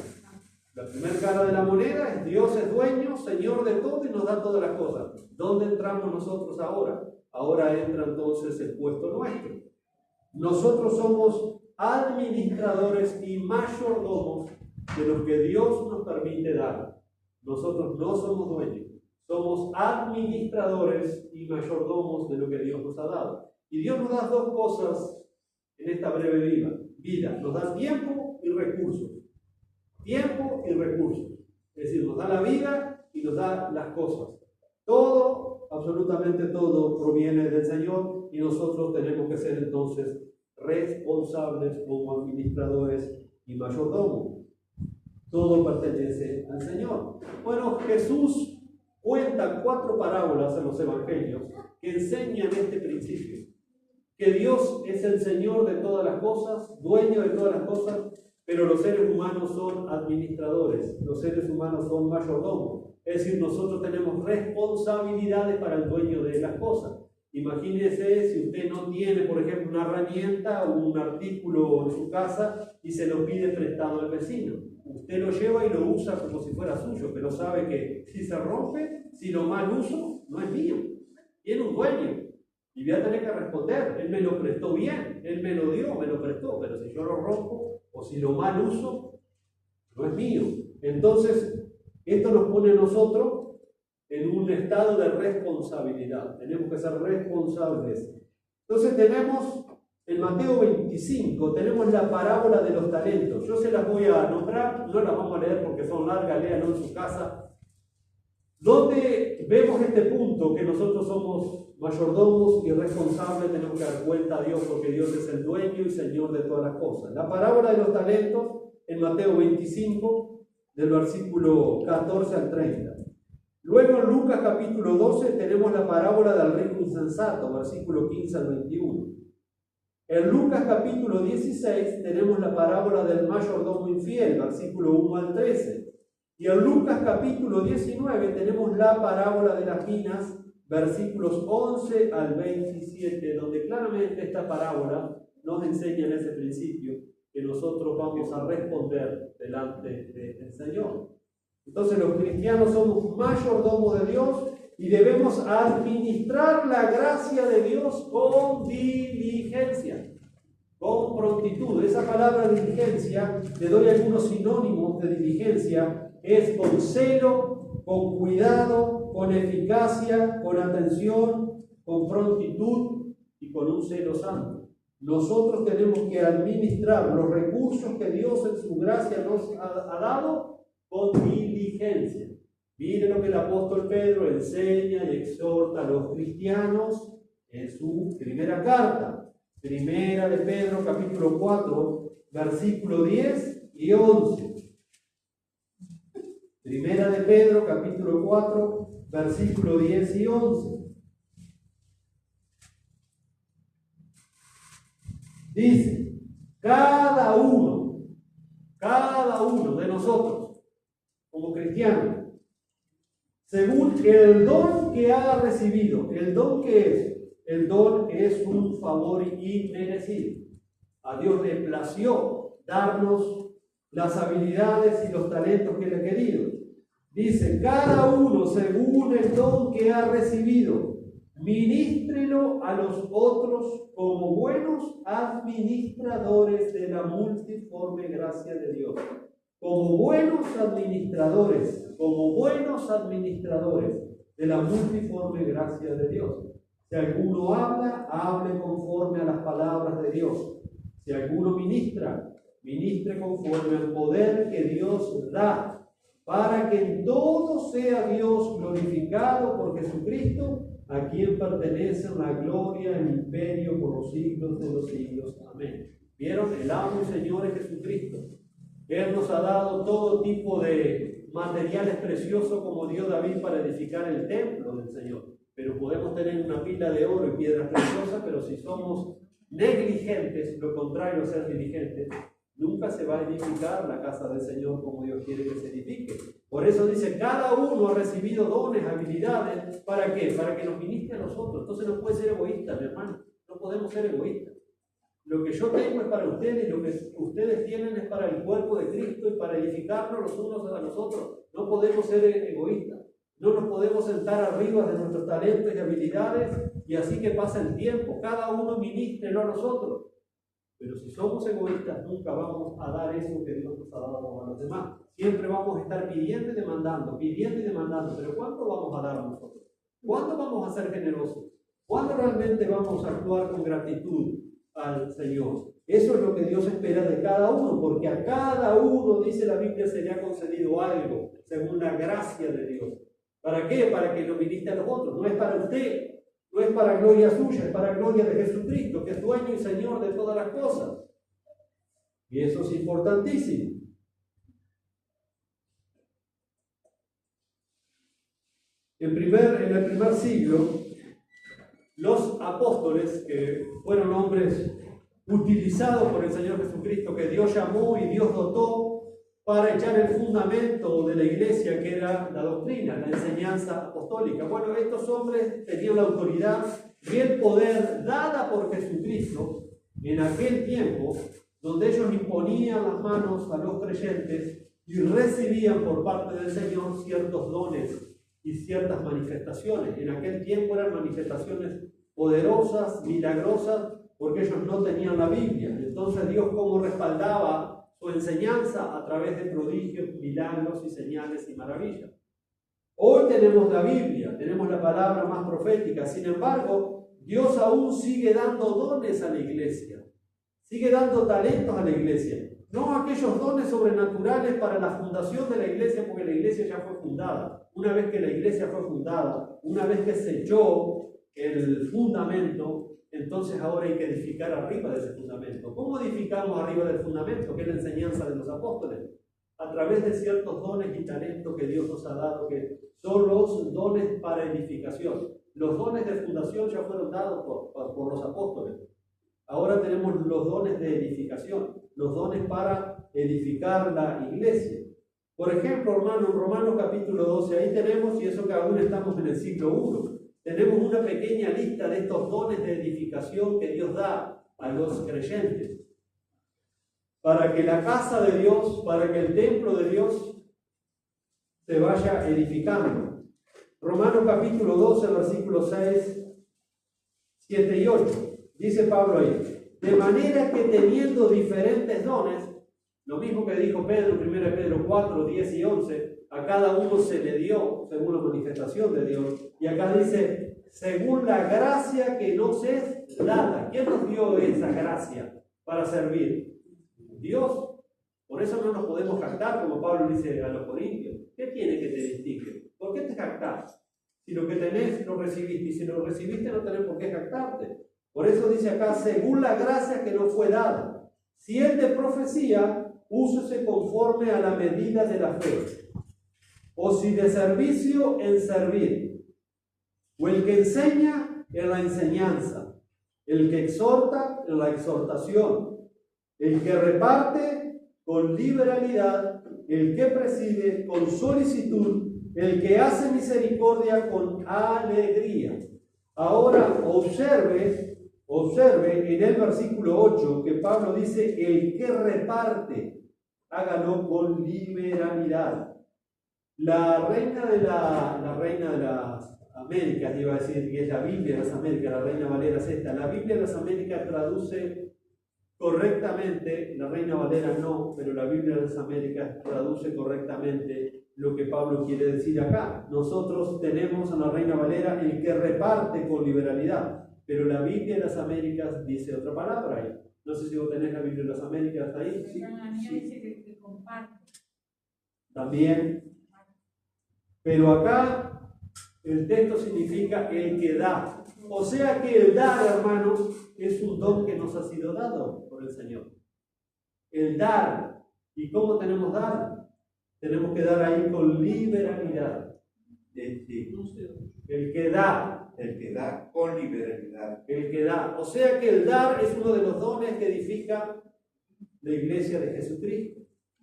La primera cara de la moneda es: Dios es dueño, Señor de todo y nos da todas las cosas. ¿Dónde entramos nosotros ahora? Ahora entra entonces el puesto nuestro. Nosotros somos administradores y mayordomos de lo que Dios nos permite dar. Nosotros no somos dueños, Somos administradores y mayordomos de lo que Dios nos ha dado. Y Dios nos da dos cosas en esta breve vida. Nos da tiempo y recursos. Tiempo y recursos. Es decir, nos da la vida y nos da las cosas. Todo, absolutamente todo, proviene del Señor y nosotros tenemos que ser entonces responsables como administradores y mayordomos. Todo pertenece al Señor. Bueno, Jesús cuenta 4 parábolas en los evangelios que enseñan este principio. Que Dios es el Señor de todas las cosas, dueño de todas las cosas, pero los seres humanos son administradores, los seres humanos son mayordomos. Es decir, nosotros tenemos responsabilidades para el dueño de las cosas. Imagínese si usted no tiene, por ejemplo, una herramienta o un artículo en su casa y se lo pide prestado al vecino. Usted lo lleva y lo usa como si fuera suyo, pero sabe que si se rompe, si lo mal uso, no es mío. Tiene un dueño. Y voy a tener que responder, él me lo prestó bien, él me lo dio, me lo prestó, pero si yo lo rompo o si lo mal uso, no es mío. Entonces, esto nos pone a nosotros en un estado de responsabilidad. Tenemos que ser responsables. Entonces tenemos, en Mateo 25, tenemos la parábola de los talentos. Yo se las voy a nombrar, no las vamos a leer porque son largas, léanlo en su casa. Donde vemos este punto, que nosotros somos mayordomos y responsables, tenemos que dar cuenta a Dios porque Dios es el dueño y Señor de todas las cosas. La parábola de los talentos en Mateo 25, del versículo 14 al 30. Luego en Lucas capítulo 12 tenemos la parábola del rico insensato, versículo 15 al 21. En Lucas capítulo 16 tenemos la parábola del mayordomo infiel, versículo 1 al 13. Y en Lucas capítulo 19 tenemos la parábola de las minas, versículos 11 al 27, donde claramente esta parábola nos enseña en ese principio que nosotros vamos a responder delante del Señor. Entonces los cristianos somos mayordomos de Dios y debemos administrar la gracia de Dios con diligencia, con prontitud. Esa palabra diligencia, le doy algunos sinónimos de diligencia. Es con celo, con cuidado, con eficacia, con atención, con prontitud y con un celo santo. Nosotros tenemos que administrar los recursos que Dios en su gracia nos ha dado con diligencia. Mire lo que el apóstol Pedro enseña y exhorta a los cristianos en su primera carta. Primera de Pedro, capítulo 4, versículo 10 y 11. Primera de Pedro, capítulo 4, versículo 10 y 11. Dice, cada uno de nosotros, como cristianos, según el don que ha recibido. ¿El don qué es? El don es un favor inmerecido. A Dios le plació darnos las habilidades y los talentos que le ha querido. Dice, cada uno según el don que ha recibido, ministrelo a los otros como buenos administradores de la multiforme gracia de Dios. Como buenos administradores de la multiforme gracia de Dios. Si alguno habla, hable conforme a las palabras de Dios. Si alguno ministra, ministre conforme al poder que Dios da, para que en todo sea Dios glorificado por Jesucristo, a quien pertenece la gloria, el imperio por los siglos de los siglos. Amén. ¿Vieron? El amo y Señor es Jesucristo. Él nos ha dado todo tipo de materiales preciosos como dio David para edificar el templo del Señor. Pero podemos tener una pila de oro y piedras preciosas, pero si somos negligentes, lo contrario a ser diligentes, nunca se va a edificar la casa del Señor como Dios quiere que se edifique. Por eso dice, cada uno ha recibido dones, habilidades. ¿Para qué? Para que nos ministre a nosotros. Entonces no puede ser egoísta, mi hermano. No podemos ser egoístas. Lo que yo tengo es para ustedes y lo que ustedes tienen es para el cuerpo de Cristo y para edificarnos los unos a los otros. No podemos ser egoístas. No nos podemos sentar arriba de nuestros talentos y habilidades y así que pasa el tiempo. Cada uno ministre a los otros. Pero si somos egoístas, nunca vamos a dar eso que Dios nos ha dado a los demás. Siempre vamos a estar pidiendo y demandando. Pero ¿cuánto vamos a dar a nosotros? ¿Cuándo vamos a ser generosos? ¿Cuándo realmente vamos a actuar con gratitud al Señor? Eso es lo que Dios espera de cada uno, porque a cada uno, dice la Biblia, se le ha concedido algo, según la gracia de Dios. ¿Para qué? Para que lo ministre a los otros. No es para usted, no es para gloria suya, es para gloria de Jesucristo, que es dueño y Señor de todas las cosas. Y eso es importantísimo. En el primer siglo, los apóstoles, que fueron hombres utilizados por el Señor Jesucristo, que Dios llamó y Dios dotó para echar el fundamento de la iglesia, que era la doctrina, la enseñanza apostólica. Bueno, estos hombres tenían la autoridad y el poder dada por Jesucristo en aquel tiempo, donde ellos imponían las manos a los creyentes y recibían por parte del Señor ciertos dones y ciertas manifestaciones. En aquel tiempo eran manifestaciones poderosas, milagrosas, porque ellos no tenían la Biblia. Entonces Dios, ¿cómo respaldaba su enseñanza? A través de prodigios, milagros y señales y maravillas. Hoy tenemos la Biblia, tenemos la palabra más profética. Sin embargo, Dios aún sigue dando dones a la iglesia, sigue dando talentos a la iglesia. No aquellos dones sobrenaturales para la fundación de la iglesia, porque la iglesia ya fue fundada. Una vez que la iglesia fue fundada, una vez que se echó el fundamento, entonces ahora hay que edificar arriba de ese fundamento. ¿Cómo edificamos arriba del fundamento? Que es la enseñanza de los apóstoles. A través de ciertos dones y talentos que Dios nos ha dado, que son los dones para edificación. Los dones de fundación ya fueron dados por los apóstoles. Ahora tenemos los dones de edificación, los dones para edificar la iglesia. Por ejemplo, hermano, en Romanos capítulo 12, ahí tenemos, y eso que aún estamos en el siglo I, tenemos una pequeña lista de estos dones de edificación que Dios da a los creyentes, para que la casa de Dios, para que el templo de Dios se vaya edificando. Romanos capítulo 12, versículos 6, 7 y 8. Dice Pablo ahí: de manera que teniendo diferentes dones, lo mismo que dijo Pedro en 1 Pedro 4, 10 y 11, a cada uno se le dio según la manifestación de Dios. Y acá dice, según la gracia que nos es dada. ¿Quién nos dio esa gracia para servir? Dios. Por eso no nos podemos jactar, como Pablo dice a los corintios. ¿Qué tiene que te distingue? ¿Por qué te jactás? Si lo que tenés lo recibiste, y si lo recibiste no tenés por qué jactarte. Por eso dice acá, según la gracia que nos fue dada. Si es de profecía, úsese conforme a la medida de la fe. O si de servicio, en servir. O el que enseña, en la enseñanza. El que exhorta, en la exhortación. El que reparte, con liberalidad. El que preside, con solicitud. El que hace misericordia, con alegría. Ahora observe en el versículo 8 que Pablo dice, el que reparte, hágalo con liberalidad. La reina de las Américas, iba a decir que es la Biblia de las Américas, la Reina Valera es esta. La Biblia de las Américas traduce correctamente, la Reina Valera no, pero la Biblia de las Américas traduce correctamente lo que Pablo quiere decir acá. Nosotros tenemos a la Reina Valera el que reparte con liberalidad. Pero la Biblia de las Américas dice otra palabra ahí. No sé si vos tenés la Biblia de las Américas ahí. Sí. Dice que comparte. También. Pero acá el texto significa el que da. O sea que el dar, hermanos, es un don que nos ha sido dado por el Señor. El dar. ¿Y cómo tenemos dar? Tenemos que dar ahí con liberalidad. El que da. El que da con liberalidad. El que da. O sea que el dar es uno de los dones que edifica la iglesia de Jesucristo.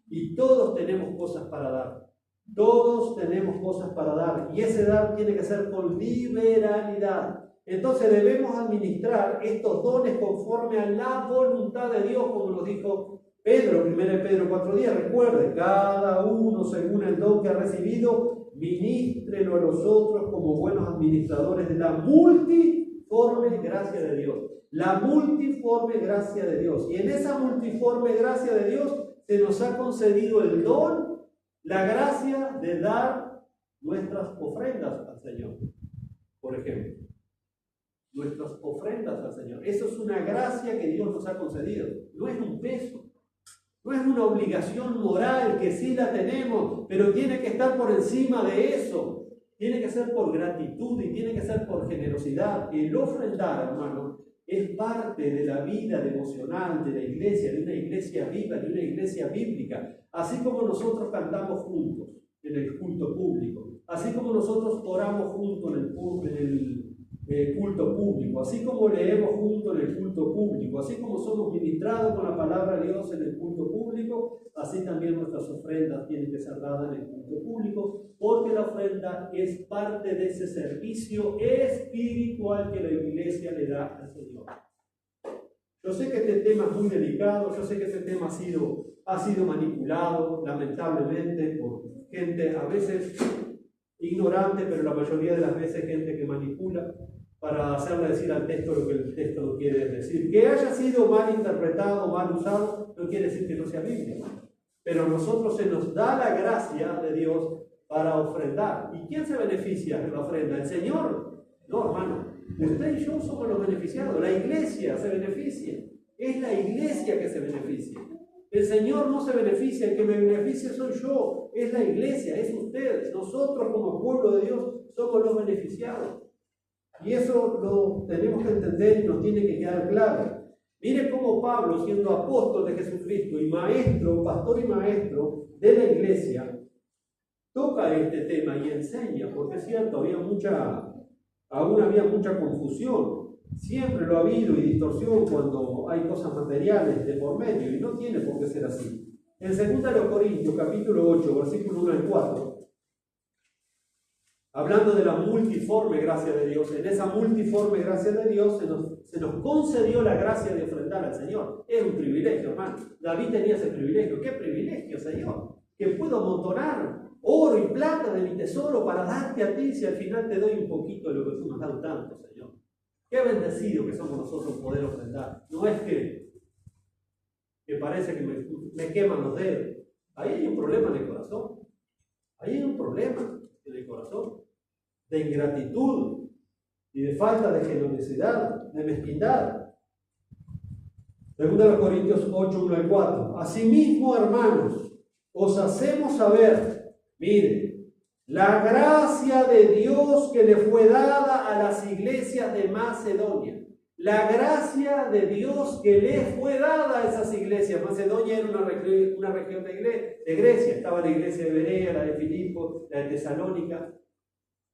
Y todos tenemos cosas para dar. Todos tenemos cosas para dar. Y ese dar tiene que ser con liberalidad. Entonces debemos administrar estos dones conforme a la voluntad de Dios, como nos dijo Pedro, 1 Pedro 4:10. Recuerde, cada uno según el don que ha recibido, ministrelo a los otros como buenos administradores de la multiforme gracia de Dios. La multiforme gracia de Dios. Y en esa multiforme gracia de Dios se nos ha concedido el don, la gracia de dar nuestras ofrendas al Señor. Por ejemplo, nuestras ofrendas al Señor. Eso es una gracia que Dios nos ha concedido. No es un peso. No es una obligación moral que sí la tenemos, pero tiene que estar por encima de eso. Tiene que ser por gratitud y tiene que ser por generosidad. El ofrendar, hermano, es parte de la vida devocional de la iglesia, de una iglesia viva, de una iglesia bíblica. Así como nosotros cantamos juntos en el culto público, así como nosotros oramos juntos en el culto público, así como leemos juntos en el culto público, así como somos ministrados con la palabra de Dios en el culto público, así también nuestras ofrendas tienen que ser dadas en el culto público, porque la ofrenda es parte de ese servicio espiritual que la iglesia le da al Señor. Yo sé que este tema es muy delicado, yo sé que este tema ha sido manipulado, lamentablemente, por gente a veces ignorante, pero la mayoría de las veces gente que manipula para hacerle decir al texto lo que el texto no quiere decir. Que haya sido mal interpretado, mal usado, no quiere decir que no sea bíblico. Pero a nosotros se nos da la gracia de Dios para ofrendar. ¿Y quién se beneficia de la ofrenda? ¿El Señor? No, hermano. Usted y yo somos los beneficiados. La iglesia se beneficia. Es la iglesia que se beneficia. El Señor no se beneficia, el que me beneficia soy yo. Es la iglesia, es usted. Nosotros como pueblo de Dios somos los beneficiados. Y eso lo tenemos que entender y nos tiene que quedar claro. Mire cómo Pablo, siendo apóstol de Jesucristo y maestro, pastor y maestro de la iglesia, toca este tema y enseña, porque es cierto, aún había mucha confusión. Siempre lo ha habido y distorsión cuando hay cosas materiales de por medio, y no tiene por qué ser así. En 2 Corintios, capítulo 8, versículo 1 al 4, hablando de la multiforme gracia de Dios, en esa multiforme gracia de Dios se nos concedió la gracia de ofrendar al Señor. Es un privilegio, hermano. David tenía ese privilegio. ¿Qué privilegio, Señor? Que puedo amontonar oro y plata de mi tesoro para darte a ti si al final te doy un poquito de lo que tú me has dado tanto, Señor. Qué bendecido que somos nosotros poder ofrendar. No es que parece que me queman los dedos. Ahí hay un problema en el corazón. Ahí hay un problema en el corazón de ingratitud y de falta de generosidad, de mezquindad. 2 Corintios 8, 1 al 4. Asimismo, hermanos, os hacemos saber, miren, la gracia de Dios que le fue dada a las iglesias de Macedonia. La gracia de Dios que le fue dada a esas iglesias. Macedonia era una región de Grecia. Estaba la iglesia de Berea, la de Filipo, la de Tesalónica.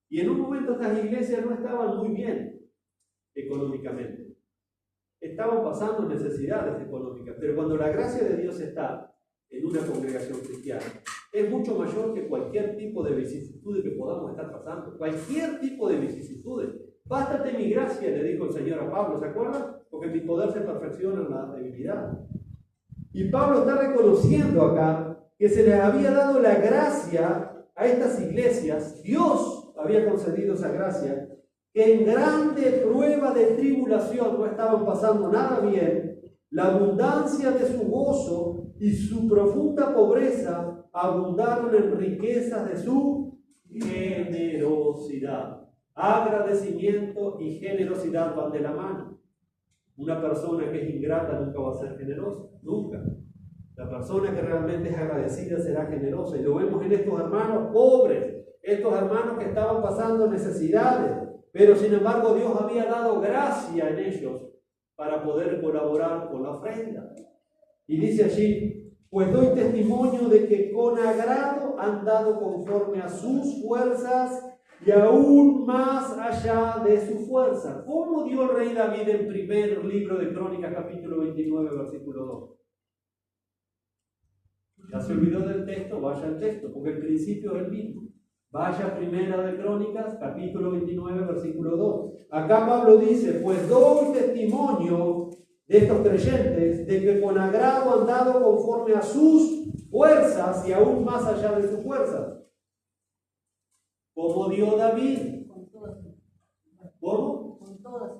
Y en un momento estas iglesias no estaban muy bien económicamente. Estaban pasando necesidades económicas. Pero cuando la gracia de Dios está en una congregación cristiana, es mucho mayor que cualquier tipo de vicisitudes que podamos estar pasando. Cualquier tipo de vicisitudes. Bástate mi gracia, le dijo el Señor a Pablo, ¿se acuerdan? Porque mi poder se perfecciona en la debilidad. Y Pablo está reconociendo acá que se les había dado la gracia a estas iglesias. Dios había concedido esa gracia, que en grande prueba de tribulación no estaban pasando nada bien. La abundancia de su gozo y su profunda pobreza abundaron en riquezas de su generosidad. Agradecimiento y generosidad van de la mano. Una persona que es ingrata nunca va a ser generosa, nunca. La persona que realmente es agradecida será generosa. Y lo vemos en estos hermanos pobres, estos hermanos que estaban pasando necesidades, pero sin embargo Dios había dado gracia en ellos para poder colaborar con la ofrenda. Y dice allí, pues doy testimonio de que con agrado han dado conforme a sus fuerzas y aún más allá de su fuerza. ¿Cómo dio el rey David en primer libro de Crónicas, capítulo 29, versículo 2? Ya se olvidó del texto, vaya al texto, porque el principio es el mismo. Vaya a Primera de Crónicas, capítulo 29, versículo 2. Acá Pablo dice, pues doy testimonio de estos creyentes de que con agrado han dado conforme a sus fuerzas y aún más allá de sus fuerzas. ¿Cómo dio David? Con todas. ¿Cómo? Con todas.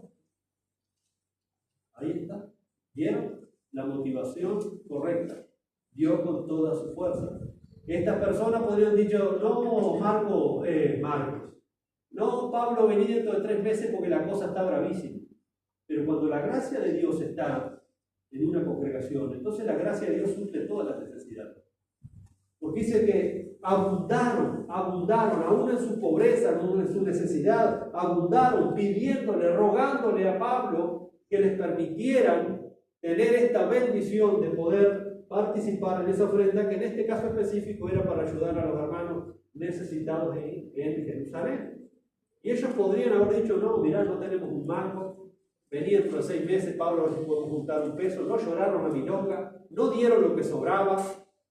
Ahí está. ¿Vieron? La motivación correcta. Dio con toda su fuerza. Estas personas podrían haber dicho, no, Marcos, no, Pablo, vení dentro de 3 meses porque la cosa está bravísima. Pero cuando la gracia de Dios está en una congregación, entonces la gracia de Dios suple todas las necesidades. Porque dice que abundaron, aún en su pobreza, aún en su necesidad, abundaron pidiéndole, rogándole a Pablo que les permitieran tener esta bendición de poder participar en esa ofrenda, que en este caso específico era para ayudar a los hermanos necesitados en Jerusalén. Y ellos podrían haber dicho, no, mirá, no tenemos un mango, vení dentro de 6 meses, Pablo, no podemos juntar un peso. No lloraron a milonga, no dieron lo que sobraba,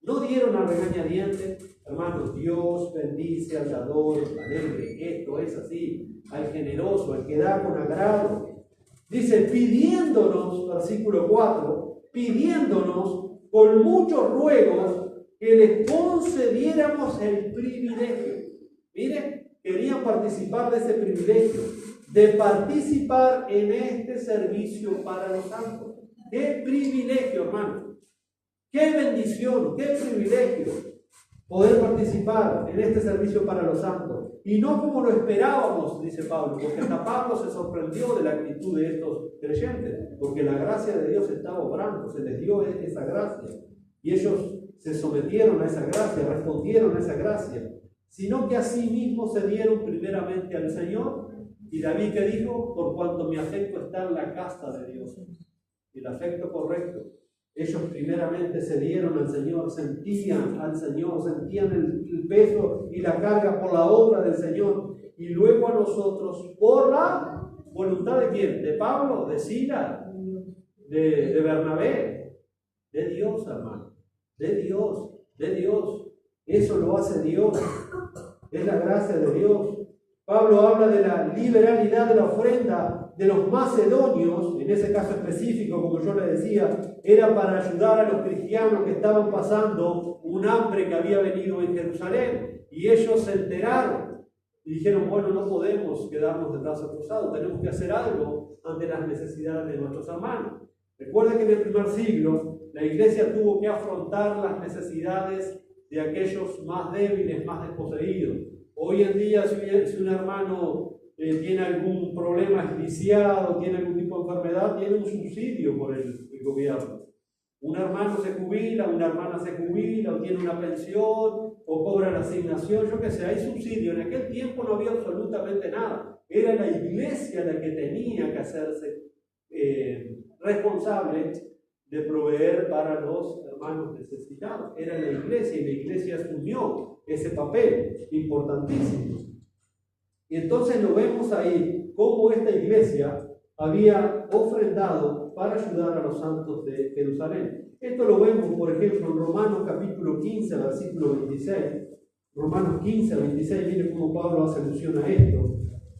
no dieron a regañadientes. Hermanos, Dios bendice al dador, al alegre. Esto es así, al generoso, al que da con agrado. Dice, pidiéndonos, versículo 4, pidiéndonos con muchos ruegos que les concediéramos el privilegio. Mire, querían participar de ese privilegio, de participar en este servicio para los santos. ¡Qué privilegio, hermano! ¡Qué bendición! ¡Qué privilegio! Poder participar en este servicio para los santos. Y no como lo esperábamos, dice Pablo, porque hasta Pablo se sorprendió de la actitud de estos creyentes, porque la gracia de Dios estaba obrando, se les dio esa gracia. Y ellos se sometieron a esa gracia, respondieron a esa gracia, sino que asimismo se dieron primeramente al Señor. Y David, ¿qué dijo? Por cuanto mi afecto está en la casa de Dios. El afecto correcto. Ellos primeramente se dieron al Señor, sentían al Señor, sentían el peso y la carga por la obra del Señor. Y luego a nosotros, por la voluntad de ¿quién? ¿De Pablo? ¿De Sila? ¿De Bernabé? De Dios, hermano. De Dios, de Dios. Eso lo hace Dios. Es la gracia de Dios. Pablo habla de la liberalidad de la ofrenda de los macedonios, en ese caso específico, como yo le decía, era para ayudar a los cristianos que estaban pasando un hambre que había venido en Jerusalén. Y ellos se enteraron y dijeron, bueno, no podemos quedarnos de brazos cruzados, tenemos que hacer algo ante las necesidades de nuestros hermanos. Recuerda que en el primer siglo la iglesia tuvo que afrontar las necesidades de aquellos más débiles, más desposeídos. Hoy en día, si un hermano tiene algún problema viciado, tiene algún tipo de enfermedad, tiene un subsidio por el gobierno. Un hermano se jubila, una hermana se jubila, o tiene una pensión, o cobra la asignación, yo qué sé, hay subsidio. En aquel tiempo no había absolutamente nada. Era la iglesia la que tenía que hacerse responsable de proveer para los hermanos necesitados. Era la iglesia, y la iglesia asumió ese papel importantísimo. Y entonces lo vemos ahí, cómo esta iglesia había ofrendado para ayudar a los santos de Jerusalén. Esto lo vemos, por ejemplo, en Romanos capítulo 15, versículo 26. Romanos 15, 26, miren cómo Pablo hace alusión a esto.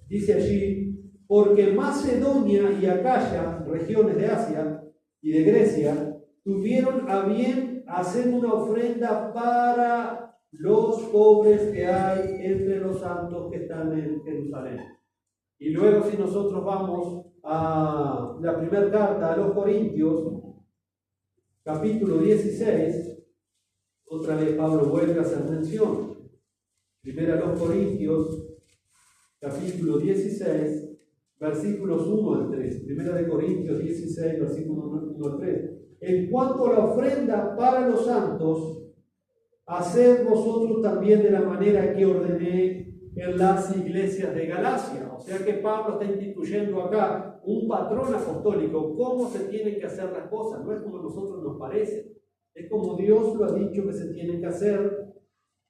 Dice allí, porque Macedonia y Acaya, regiones de Asia y de Grecia, tuvieron a bien hacer una ofrenda para los pobres que hay entre los santos que están en Jerusalén. Y luego, si nosotros vamos a la primera carta a los Corintios, capítulo 16, otra vez Pablo vuelve a hacer mención. Primera a los Corintios, capítulo 16, versículos 1 al 3. Primera de Corintios 16, versículos 1 al 3. En cuanto a la ofrenda para los santos, haced vosotros también de la manera que ordené en las iglesias de Galacia. O sea que Pablo está instituyendo acá un patrón apostólico, cómo se tienen que hacer las cosas. No es como a nosotros nos parece, es como Dios lo ha dicho que se tienen que hacer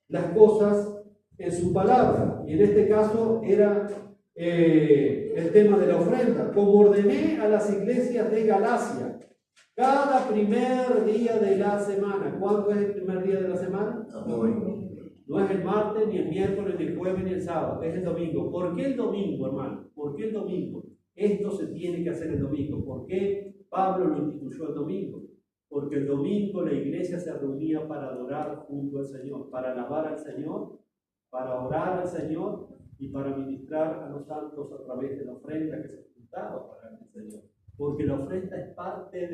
las cosas en su palabra. Y en este caso era el tema de la ofrenda. Como ordené a las iglesias de Galacia, cada primer día de la semana. ¿Cuándo es el primer día de la semana? No es el martes, ni el miércoles, ni el jueves, ni el sábado. Es el domingo. ¿Por qué el domingo, hermano? ¿Por qué el domingo? Esto se tiene que hacer el domingo. ¿Por qué Pablo lo instituyó el domingo? Porque el domingo la iglesia se reunía para adorar junto al Señor, para alabar al Señor, para orar al Señor y para ministrar a los santos a través de la ofrenda que se juntaba para el Señor. Porque la ofrenda es parte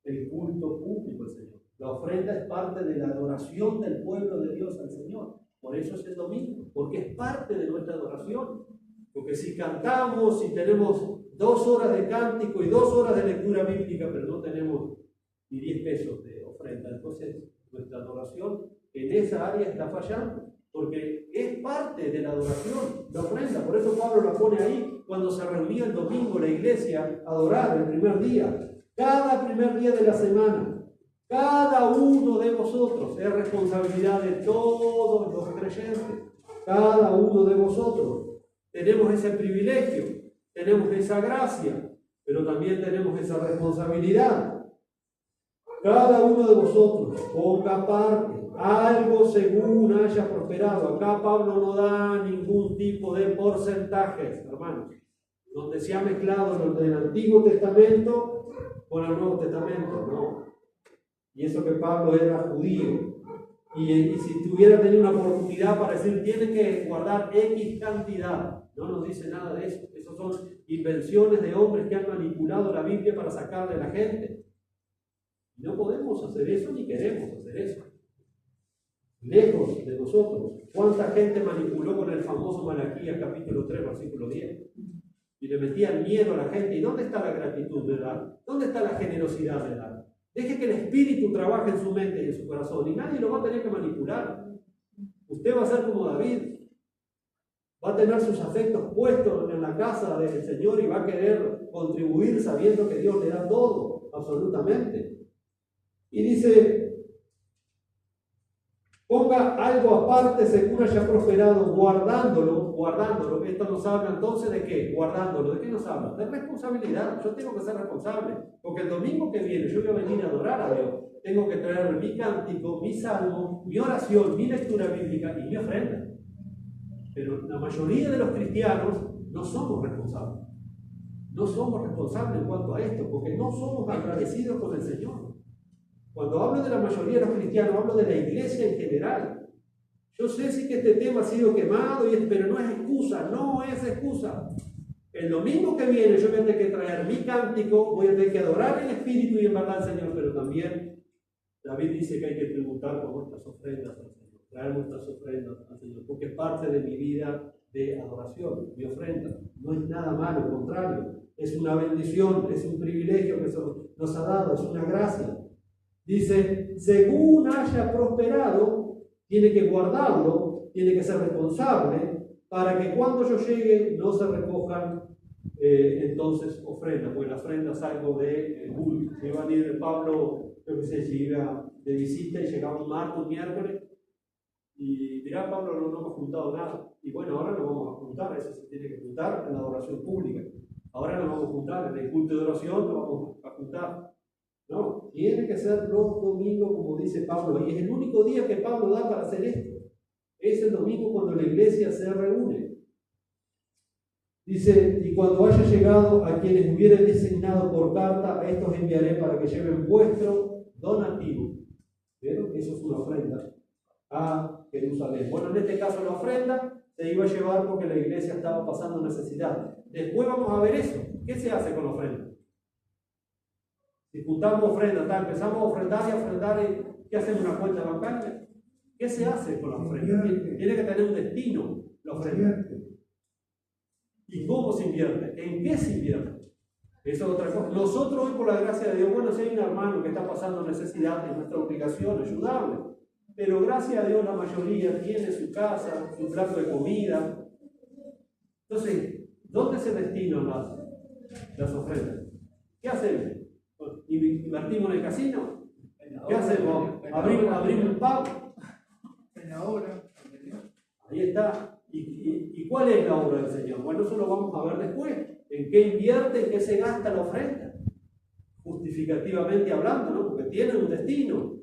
del culto público al Señor. La ofrenda es parte de la adoración del pueblo de Dios al Señor. Por eso es el domingo, porque es parte de nuestra adoración. Porque si cantamos, si tenemos 2 horas de cántico y 2 horas de lectura bíblica, pero no tenemos ni 10 pesos de ofrenda, entonces nuestra adoración en esa área está fallando, porque es parte de la adoración, la ofrenda. Por eso Pablo la pone ahí, cuando se reunía el domingo la iglesia a adorar el primer día. Cada primer día de la semana, cada uno de vosotros, es responsabilidad de todos los creyentes. Cada uno de vosotros. Tenemos ese privilegio, tenemos esa gracia, pero también tenemos esa responsabilidad. Cada uno de vosotros ponga parte, algo según haya prosperado. Acá Pablo no da ningún tipo de porcentajes, hermanos, donde se ha mezclado lo del Antiguo Testamento con el Nuevo Testamento, no. Y eso que Pablo era judío. Y si tuviera tenido una oportunidad para decir, tiene que guardar X cantidad, no nos dice nada de eso. Esas son invenciones de hombres que han manipulado la Biblia para sacarle a la gente. No podemos hacer eso ni queremos hacer eso. Lejos de nosotros. ¿Cuánta gente manipuló con el famoso Malaquías capítulo 3, versículo 10? Y le metían miedo a la gente. ¿Y dónde está la gratitud de dar? ¿Dónde está la generosidad de dar? Deje que el Espíritu trabaje en su mente y en su corazón, y nadie lo va a tener que manipular. Usted va a ser como David, va a tener sus afectos puestos en la casa del Señor y va a querer contribuir sabiendo que Dios le da todo, absolutamente. Y dice, ponga algo aparte según haya prosperado, guardándolo. Esto nos habla entonces de qué, guardándolo. ¿De qué nos habla? De responsabilidad. Yo tengo que ser responsable, porque el domingo que viene yo voy a venir a adorar a Dios. Tengo que traer mi cántico, mi salmo, mi oración, mi lectura bíblica y mi ofrenda. Pero la mayoría de los cristianos no somos responsables. No somos responsables en cuanto a esto, porque no somos agradecidos con el Señor. Cuando hablo de la mayoría de los cristianos, hablo de la iglesia en general. Yo sé sí que este tema ha sido quemado, pero no es excusa, no es excusa. El domingo que viene yo voy a tener que traer mi cántico, voy a tener que adorar en espíritu y en verdad al Señor, pero también David dice que hay que tributar con nuestras ofrendas al Señor, traer nuestras ofrendas al Señor, porque es parte de mi vida de adoración, mi ofrenda. No es nada malo, al contrario, es una bendición, es un privilegio que nos ha dado, es una gracia. Dice, según haya prosperado, tiene que guardarlo, tiene que ser responsable, para que cuando yo llegue no se recojan entonces ofrendas, porque la ofrenda es algo de bulto. Se iba a ir Pablo, yo que sé, si iba de visita y llegaba un martes, un miércoles, y dirá Pablo, no hemos juntado nada. Y bueno, ahora nos vamos a juntar, eso se tiene que juntar en la adoración pública. Ahora nos vamos a juntar, en el culto de oración nos vamos a juntar. No, tiene que ser los domingos, como dice Pablo, y es el único día que Pablo da para hacer esto. Es el domingo cuando la iglesia se reúne. Dice, y cuando haya llegado a quienes hubiere designado por carta, a estos enviaré para que lleven vuestro donativo. ¿Vieron? Eso es una ofrenda a Jerusalén. Bueno, en este caso la ofrenda se iba a llevar porque la iglesia estaba pasando necesidad. Después vamos a ver eso. ¿Qué se hace con la ofrenda? Si juntamos ofrenda, empezamos a ofrendar y a ofrendar, ¿qué hacemos? ¿Una cuenta bancaria? ¿Qué se hace con la ofrenda? Tiene que tener un destino la ofrenda. ¿Y cómo se invierte? ¿En qué se invierte? Eso es otra cosa. Nosotros hoy, por la gracia de Dios, bueno, si hay un hermano que está pasando necesidad, es nuestra obligación ayudarle. Pero gracias a Dios la mayoría tiene su casa, su plato de comida. Entonces, ¿dónde se destinan las ofrendas? ¿Qué hacemos? ¿Invertimos en el casino? ¿Qué hacemos? ¿Abrimos un pub? En la obra. Ahí está. ¿Y cuál es la obra del Señor? Bueno, eso lo vamos a ver después. ¿En qué invierte, en qué se gasta la ofrenda? Justificativamente hablando, ¿no? Porque tiene un destino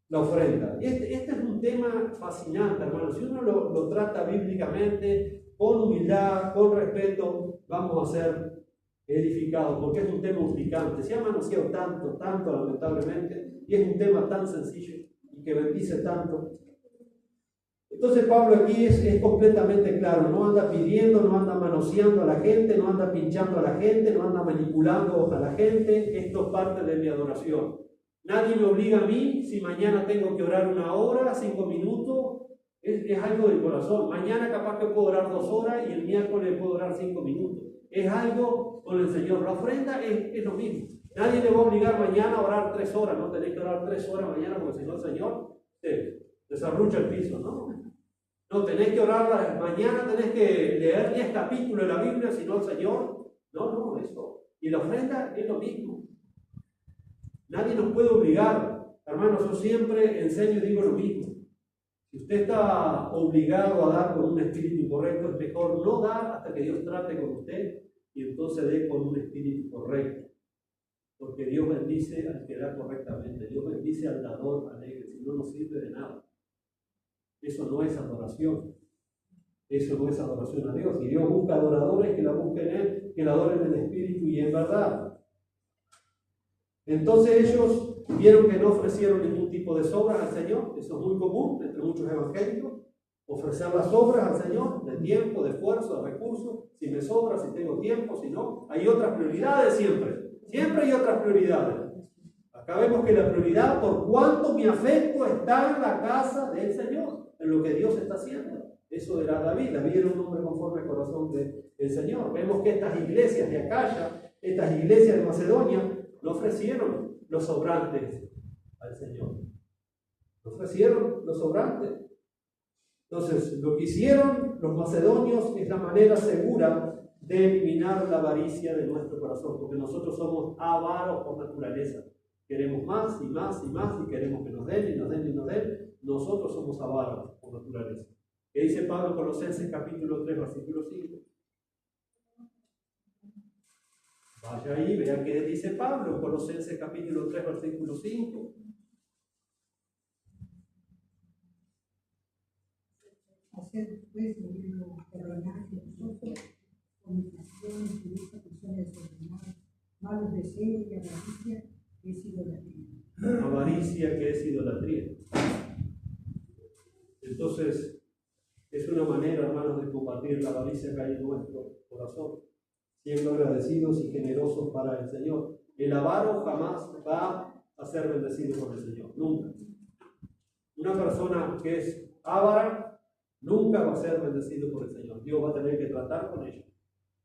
la ofrenda. Este es un tema fascinante, hermano. Si uno lo trata bíblicamente, con humildad, con respeto, vamos a ser edificados, porque es un tema urticante. Se ha manoseado tanto, lamentablemente, y es un tema tan sencillo y que bendice tanto. Entonces Pablo aquí es completamente claro, no anda pidiendo, no anda manoseando a la gente, no anda pinchando a la gente, no anda manipulando a la gente, esto es parte de mi adoración. Nadie me obliga a mí, si mañana tengo que orar 1 hora, 5 minutos, es algo del corazón. Mañana capaz que puedo orar 2 horas y el miércoles puedo orar 5 minutos. Es algo con el Señor. La ofrenda es lo mismo. Nadie le va a obligar mañana a orar 3 horas, no tenéis que orar 3 horas mañana porque si no el Señor te desarrucha el piso, ¿no? No, tenés que orar mañana, tenés que leer 10 capítulos de la Biblia, si no el Señor. No, eso. Y la ofrenda es lo mismo. Nadie nos puede obligar. Hermanos, yo siempre enseño y digo lo mismo. Si usted está obligado a dar con un espíritu incorrecto, es mejor no dar hasta que Dios trate con usted y entonces dé con un espíritu correcto. Porque Dios bendice al que da correctamente. Dios bendice al dador alegre, si no nos sirve de nada. Eso no es adoración. Eso no es adoración a Dios. Y Dios busca adoradores que la busquen en Él, que la adoren en espíritu y en verdad. Entonces ellos vieron que no ofrecieron ningún tipo de sobras al Señor. Eso es muy común entre muchos evangélicos. Ofrecer las obras al Señor, de tiempo, de esfuerzo, de recursos. Si me sobra, si tengo tiempo, si no. Hay otras prioridades siempre. Siempre hay otras prioridades. Acá vemos que la prioridad, por cuánto mi afecto está en la casa del Señor, en lo que Dios está haciendo. Eso era David. David era un hombre conforme al corazón del Señor. Vemos que estas iglesias de Acaya, estas iglesias de Macedonia, no ofrecieron los sobrantes al Señor. No ofrecieron los sobrantes. Entonces, lo que hicieron los macedonios es la manera segura de eliminar la avaricia de nuestro corazón, porque nosotros somos avaros por naturaleza. Queremos más y más y más y queremos que nos den y nos den y nos den. Nosotros somos avaros por naturaleza. ¿Qué dice Pablo en Colosenses capítulo 3, versículo 5? Vaya ahí, vea qué dice Pablo en Colosenses capítulo 3, versículo 5. Hacer pues lo mismo perdonar que nosotros, comunicaciones, turistas, personas desordenadas, malos deseos y avaricia, que es idolatría. Avaricia, que es idolatría. Entonces, es una manera, hermanos, de combatir la avaricia que hay en nuestro corazón, siendo agradecidos y generosos para el Señor. El avaro jamás va a ser bendecido por el Señor, nunca. Una persona que es avara nunca va a ser bendecido por el Señor. Dios va a tener que tratar con ella.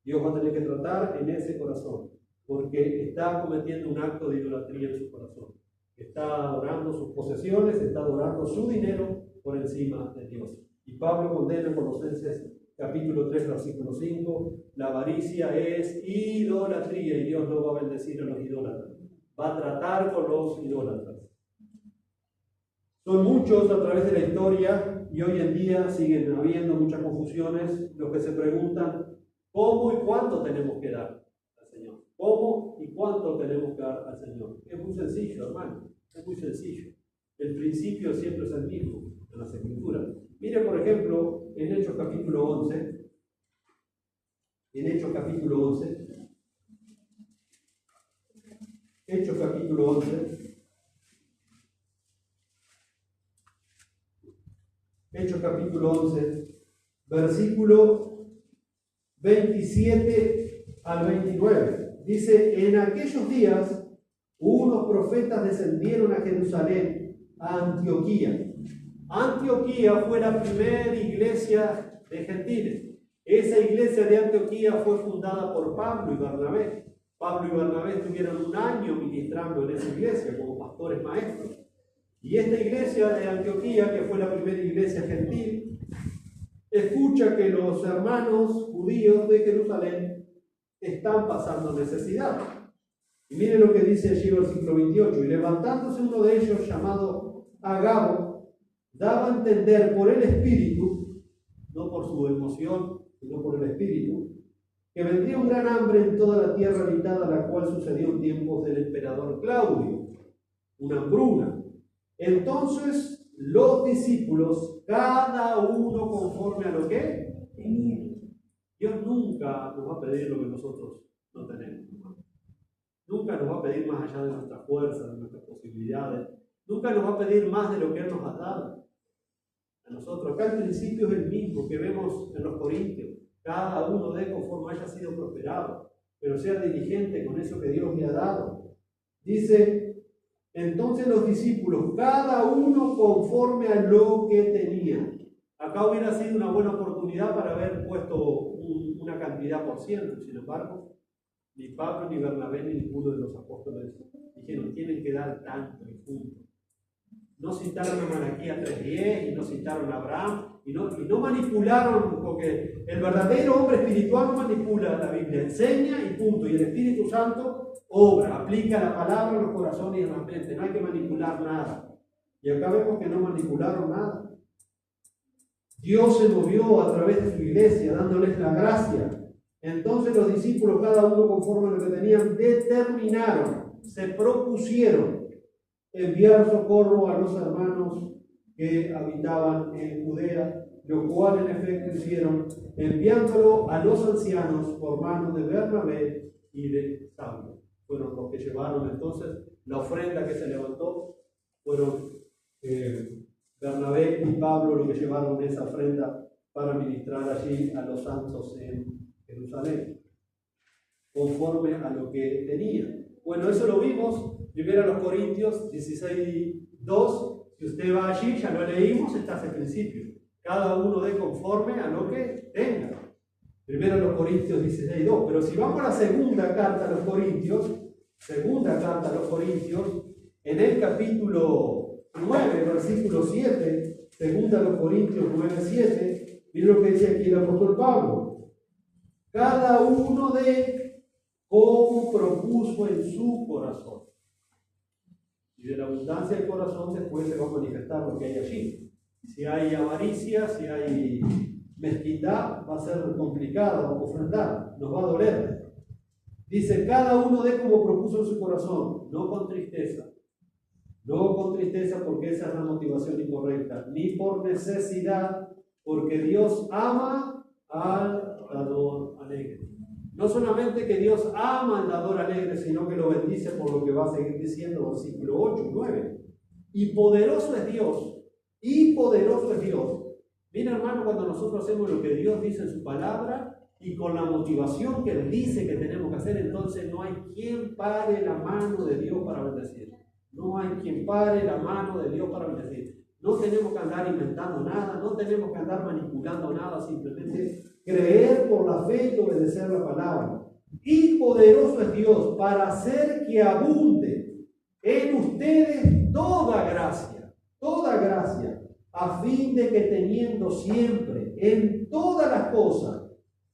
Dios va a tener que tratar en ese corazón, porque está cometiendo un acto de idolatría en su corazón. Está adorando sus posesiones, está adorando su dinero por encima de Dios. Y Pablo condena en Colosenses capítulo 3, versículo 5, la avaricia es idolatría y Dios no va a bendecir a los idólatras. Va a tratar con los idólatras. Son muchos a través de la historia y hoy en día siguen habiendo muchas confusiones los que se preguntan cómo y cuánto tenemos que dar al Señor. ¿Cómo y cuánto tenemos que dar al Señor? Es muy sencillo, hermano. Es muy sencillo. El principio siempre es el mismo en las Escrituras. Mire, por ejemplo, en Hechos capítulo 11. En Hechos capítulo 11. Hechos capítulo 11. Hechos capítulo 11, versículo 27 al 29. Dice, en aquellos días unos profetas descendieron a Jerusalén, a Antioquía. Antioquía fue la primera iglesia de gentiles. Esa iglesia de Antioquía fue fundada por Pablo y Bernabé. Pablo y Bernabé estuvieron 1 año ministrando en esa iglesia como pastores maestros. Y esta iglesia de Antioquía, que fue la primera iglesia gentil, escucha que los hermanos judíos de Jerusalén están pasando necesidad. Y miren lo que dice allí el versículo 28. Y levantándose uno de ellos, llamado Agabo, daba a entender por el Espíritu, no por su emoción, sino por el Espíritu, que vendría un gran hambre en toda la tierra habitada, la cual sucedió en tiempos del emperador Claudio, una hambruna. Entonces los discípulos, cada uno conforme a lo que tenía. Dios nunca nos va a pedir lo que nosotros no tenemos. Nunca nos va a pedir más allá de nuestras fuerzas, de nuestras posibilidades. Nunca nos va a pedir más de lo que Él nos ha dado. a nosotros. Acá el principio es el mismo que vemos en los Corintios. Cada uno dé conforme haya sido prosperado, pero sea diligente con eso que Dios le ha dado. Dice, entonces los discípulos, cada uno conforme a lo que tenía. Acá hubiera sido una buena oportunidad para haber puesto una cantidad por ciento. Sin embargo, ni Pablo, ni Bernabé, ni ninguno de los apóstoles dijeron, tienen que dar tanto y punto. No citaron a Malaquías 3:10 y no citaron a Abraham y no manipularon, porque el verdadero hombre espiritual no manipula la Biblia, enseña y punto. Y el Espíritu Santo obra, aplica la palabra en los corazones y en las mentes. No hay que manipular nada. Y acá vemos que no manipularon nada. Dios se movió a través de su iglesia, dándoles la gracia. Entonces los discípulos, cada uno conforme a lo que tenían, determinaron, se propusieron enviar socorro a los hermanos que habitaban en Judea, lo cual en efecto hicieron, enviándolo a los ancianos por manos de Bernabé y de Saulo. Fueron los que llevaron entonces la ofrenda que se levantó, fueron Bernabé y Pablo los que llevaron esa ofrenda para ministrar allí a los santos en Jerusalén, conforme a lo que tenían. Bueno, eso lo vimos primero a los Corintios 16:2. Si usted va allí, ya lo leímos, está ese principio. Cada uno dé conforme a lo que tenga. Primero a los Corintios 16:2. Pero si vamos a la segunda carta a los Corintios, en el capítulo 9, versículo 7, segunda a los Corintios 9:7, miren lo que dice aquí el apóstol Pablo. Cada uno de como propuso en su corazón. Y de la abundancia del corazón después se va a manifestar lo que hay allí. Si hay avaricia, si hay mezquindad, va a ser complicado ofrendar, nos va a doler. Dice, cada uno de como propuso en su corazón, no con tristeza. No con tristeza, porque esa es la motivación incorrecta, ni por necesidad, porque Dios ama al dador alegre. No solamente que Dios ama al dador alegre, sino que lo bendice por lo que va a seguir diciendo, versículo 8 y 9. Y poderoso es Dios, y poderoso es Dios. Mira, hermano, cuando nosotros hacemos lo que Dios dice en su palabra y con la motivación que Él dice que tenemos que hacer, entonces no hay quien pare la mano de Dios para bendecir. No hay quien pare la mano de Dios para bendecir. No tenemos que andar inventando nada, no tenemos que andar manipulando nada, simplemente creer por la fe y obedecer la palabra. Y poderoso es Dios para hacer que abunde en ustedes toda gracia, a fin de que teniendo siempre en todas las cosas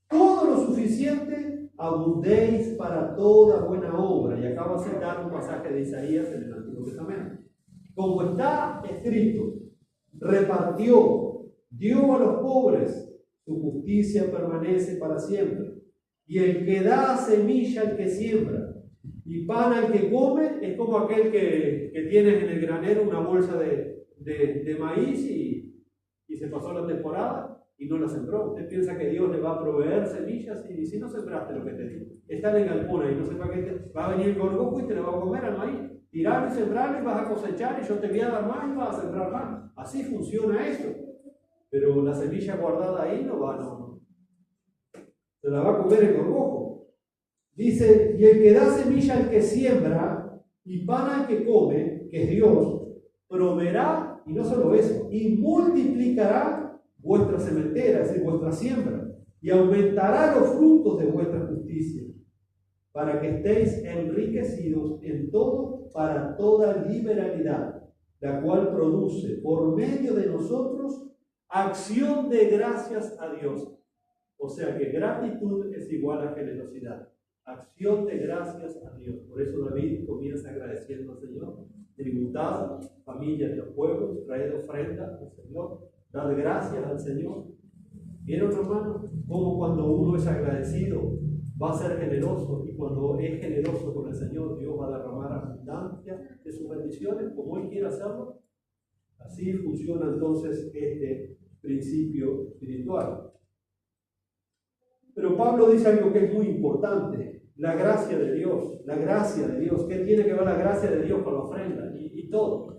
todo lo suficiente, abundéis para toda buena obra. Y acá va a citar un pasaje de Isaías en el Antiguo Testamento. Como está escrito, repartió, dio a los pobres, su justicia permanece para siempre. Y el que da semilla al que siembra y pan al que come, es como aquel que tienes en el granero una bolsa de maíz y se pasó la temporada y no la sembró. Usted piensa que Dios le va a proveer semillas y si no sembraste lo que te digo, está en el galpón y no sepa que va a venir el gorgojo y te lo va a comer al maíz. Tirarlo y sembrarlo y vas a cosechar y yo te voy a dar más y vas a sembrar más. Así funciona esto. Pero la semilla guardada ahí no. Se la va a comer el gorgojo. Dice, y el que da semilla al que siembra y pan al que come, que es Dios, proveerá, y no solo eso, y multiplicará vuestra sementera, es decir, vuestra siembra, y aumentará los frutos de vuestra justicia, para que estéis enriquecidos en todo para toda liberalidad, la cual produce por medio de nosotros acción de gracias a Dios. O sea que gratitud es igual a generosidad. Acción de gracias a Dios. Por eso David comienza agradeciendo al Señor. Tributad, familia de los pueblos, traed ofrenda al Señor, dad gracias al Señor. ¿Vieron, hermanos? Como cuando uno es agradecido va a ser generoso, y cuando es generoso con el Señor, Dios va a derramar abundancia de sus bendiciones, como Él quiere hacerlo. Así funciona entonces este principio espiritual. Pero Pablo dice algo que es muy importante: la gracia de Dios. La gracia de Dios. ¿Qué tiene que ver la gracia de Dios con la ofrenda? Y todo.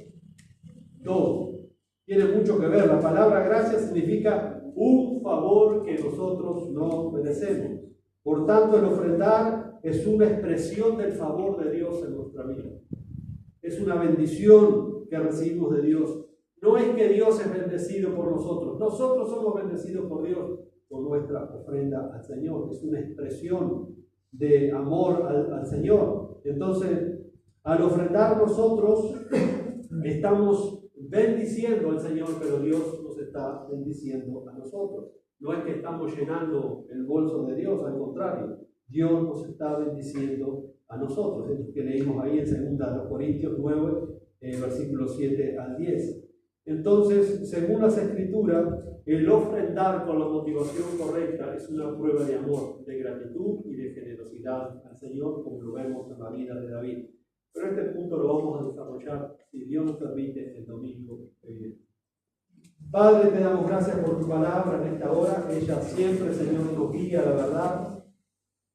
Todo. tiene mucho que ver. La palabra gracia significa un favor que nosotros no merecemos. Por tanto, el ofrendar es una expresión del favor de Dios en nuestra vida. Es una bendición que recibimos de Dios. No es que Dios es bendecido por nosotros. Nosotros somos bendecidos por Dios por nuestra ofrenda al Señor. Es una expresión de amor al Señor. Entonces, al ofrendar nosotros estamos bendiciendo al Señor, pero Dios nos está bendiciendo a nosotros. No es que estamos llenando el bolso de Dios, al contrario, Dios nos está bendiciendo a nosotros. Es lo que leímos ahí en 2 Corintios 9, versículos 7 al 10. Entonces, según las Escrituras, el ofrendar con la motivación correcta es una prueba de amor, de gratitud y de generosidad al Señor, como lo vemos en la vida de David. Pero este punto lo vamos a desarrollar, si Dios nos permite, el domingo que viene. Padre, te damos gracias por tu palabra en esta hora. Ella siempre, Señor, nos guía a la verdad.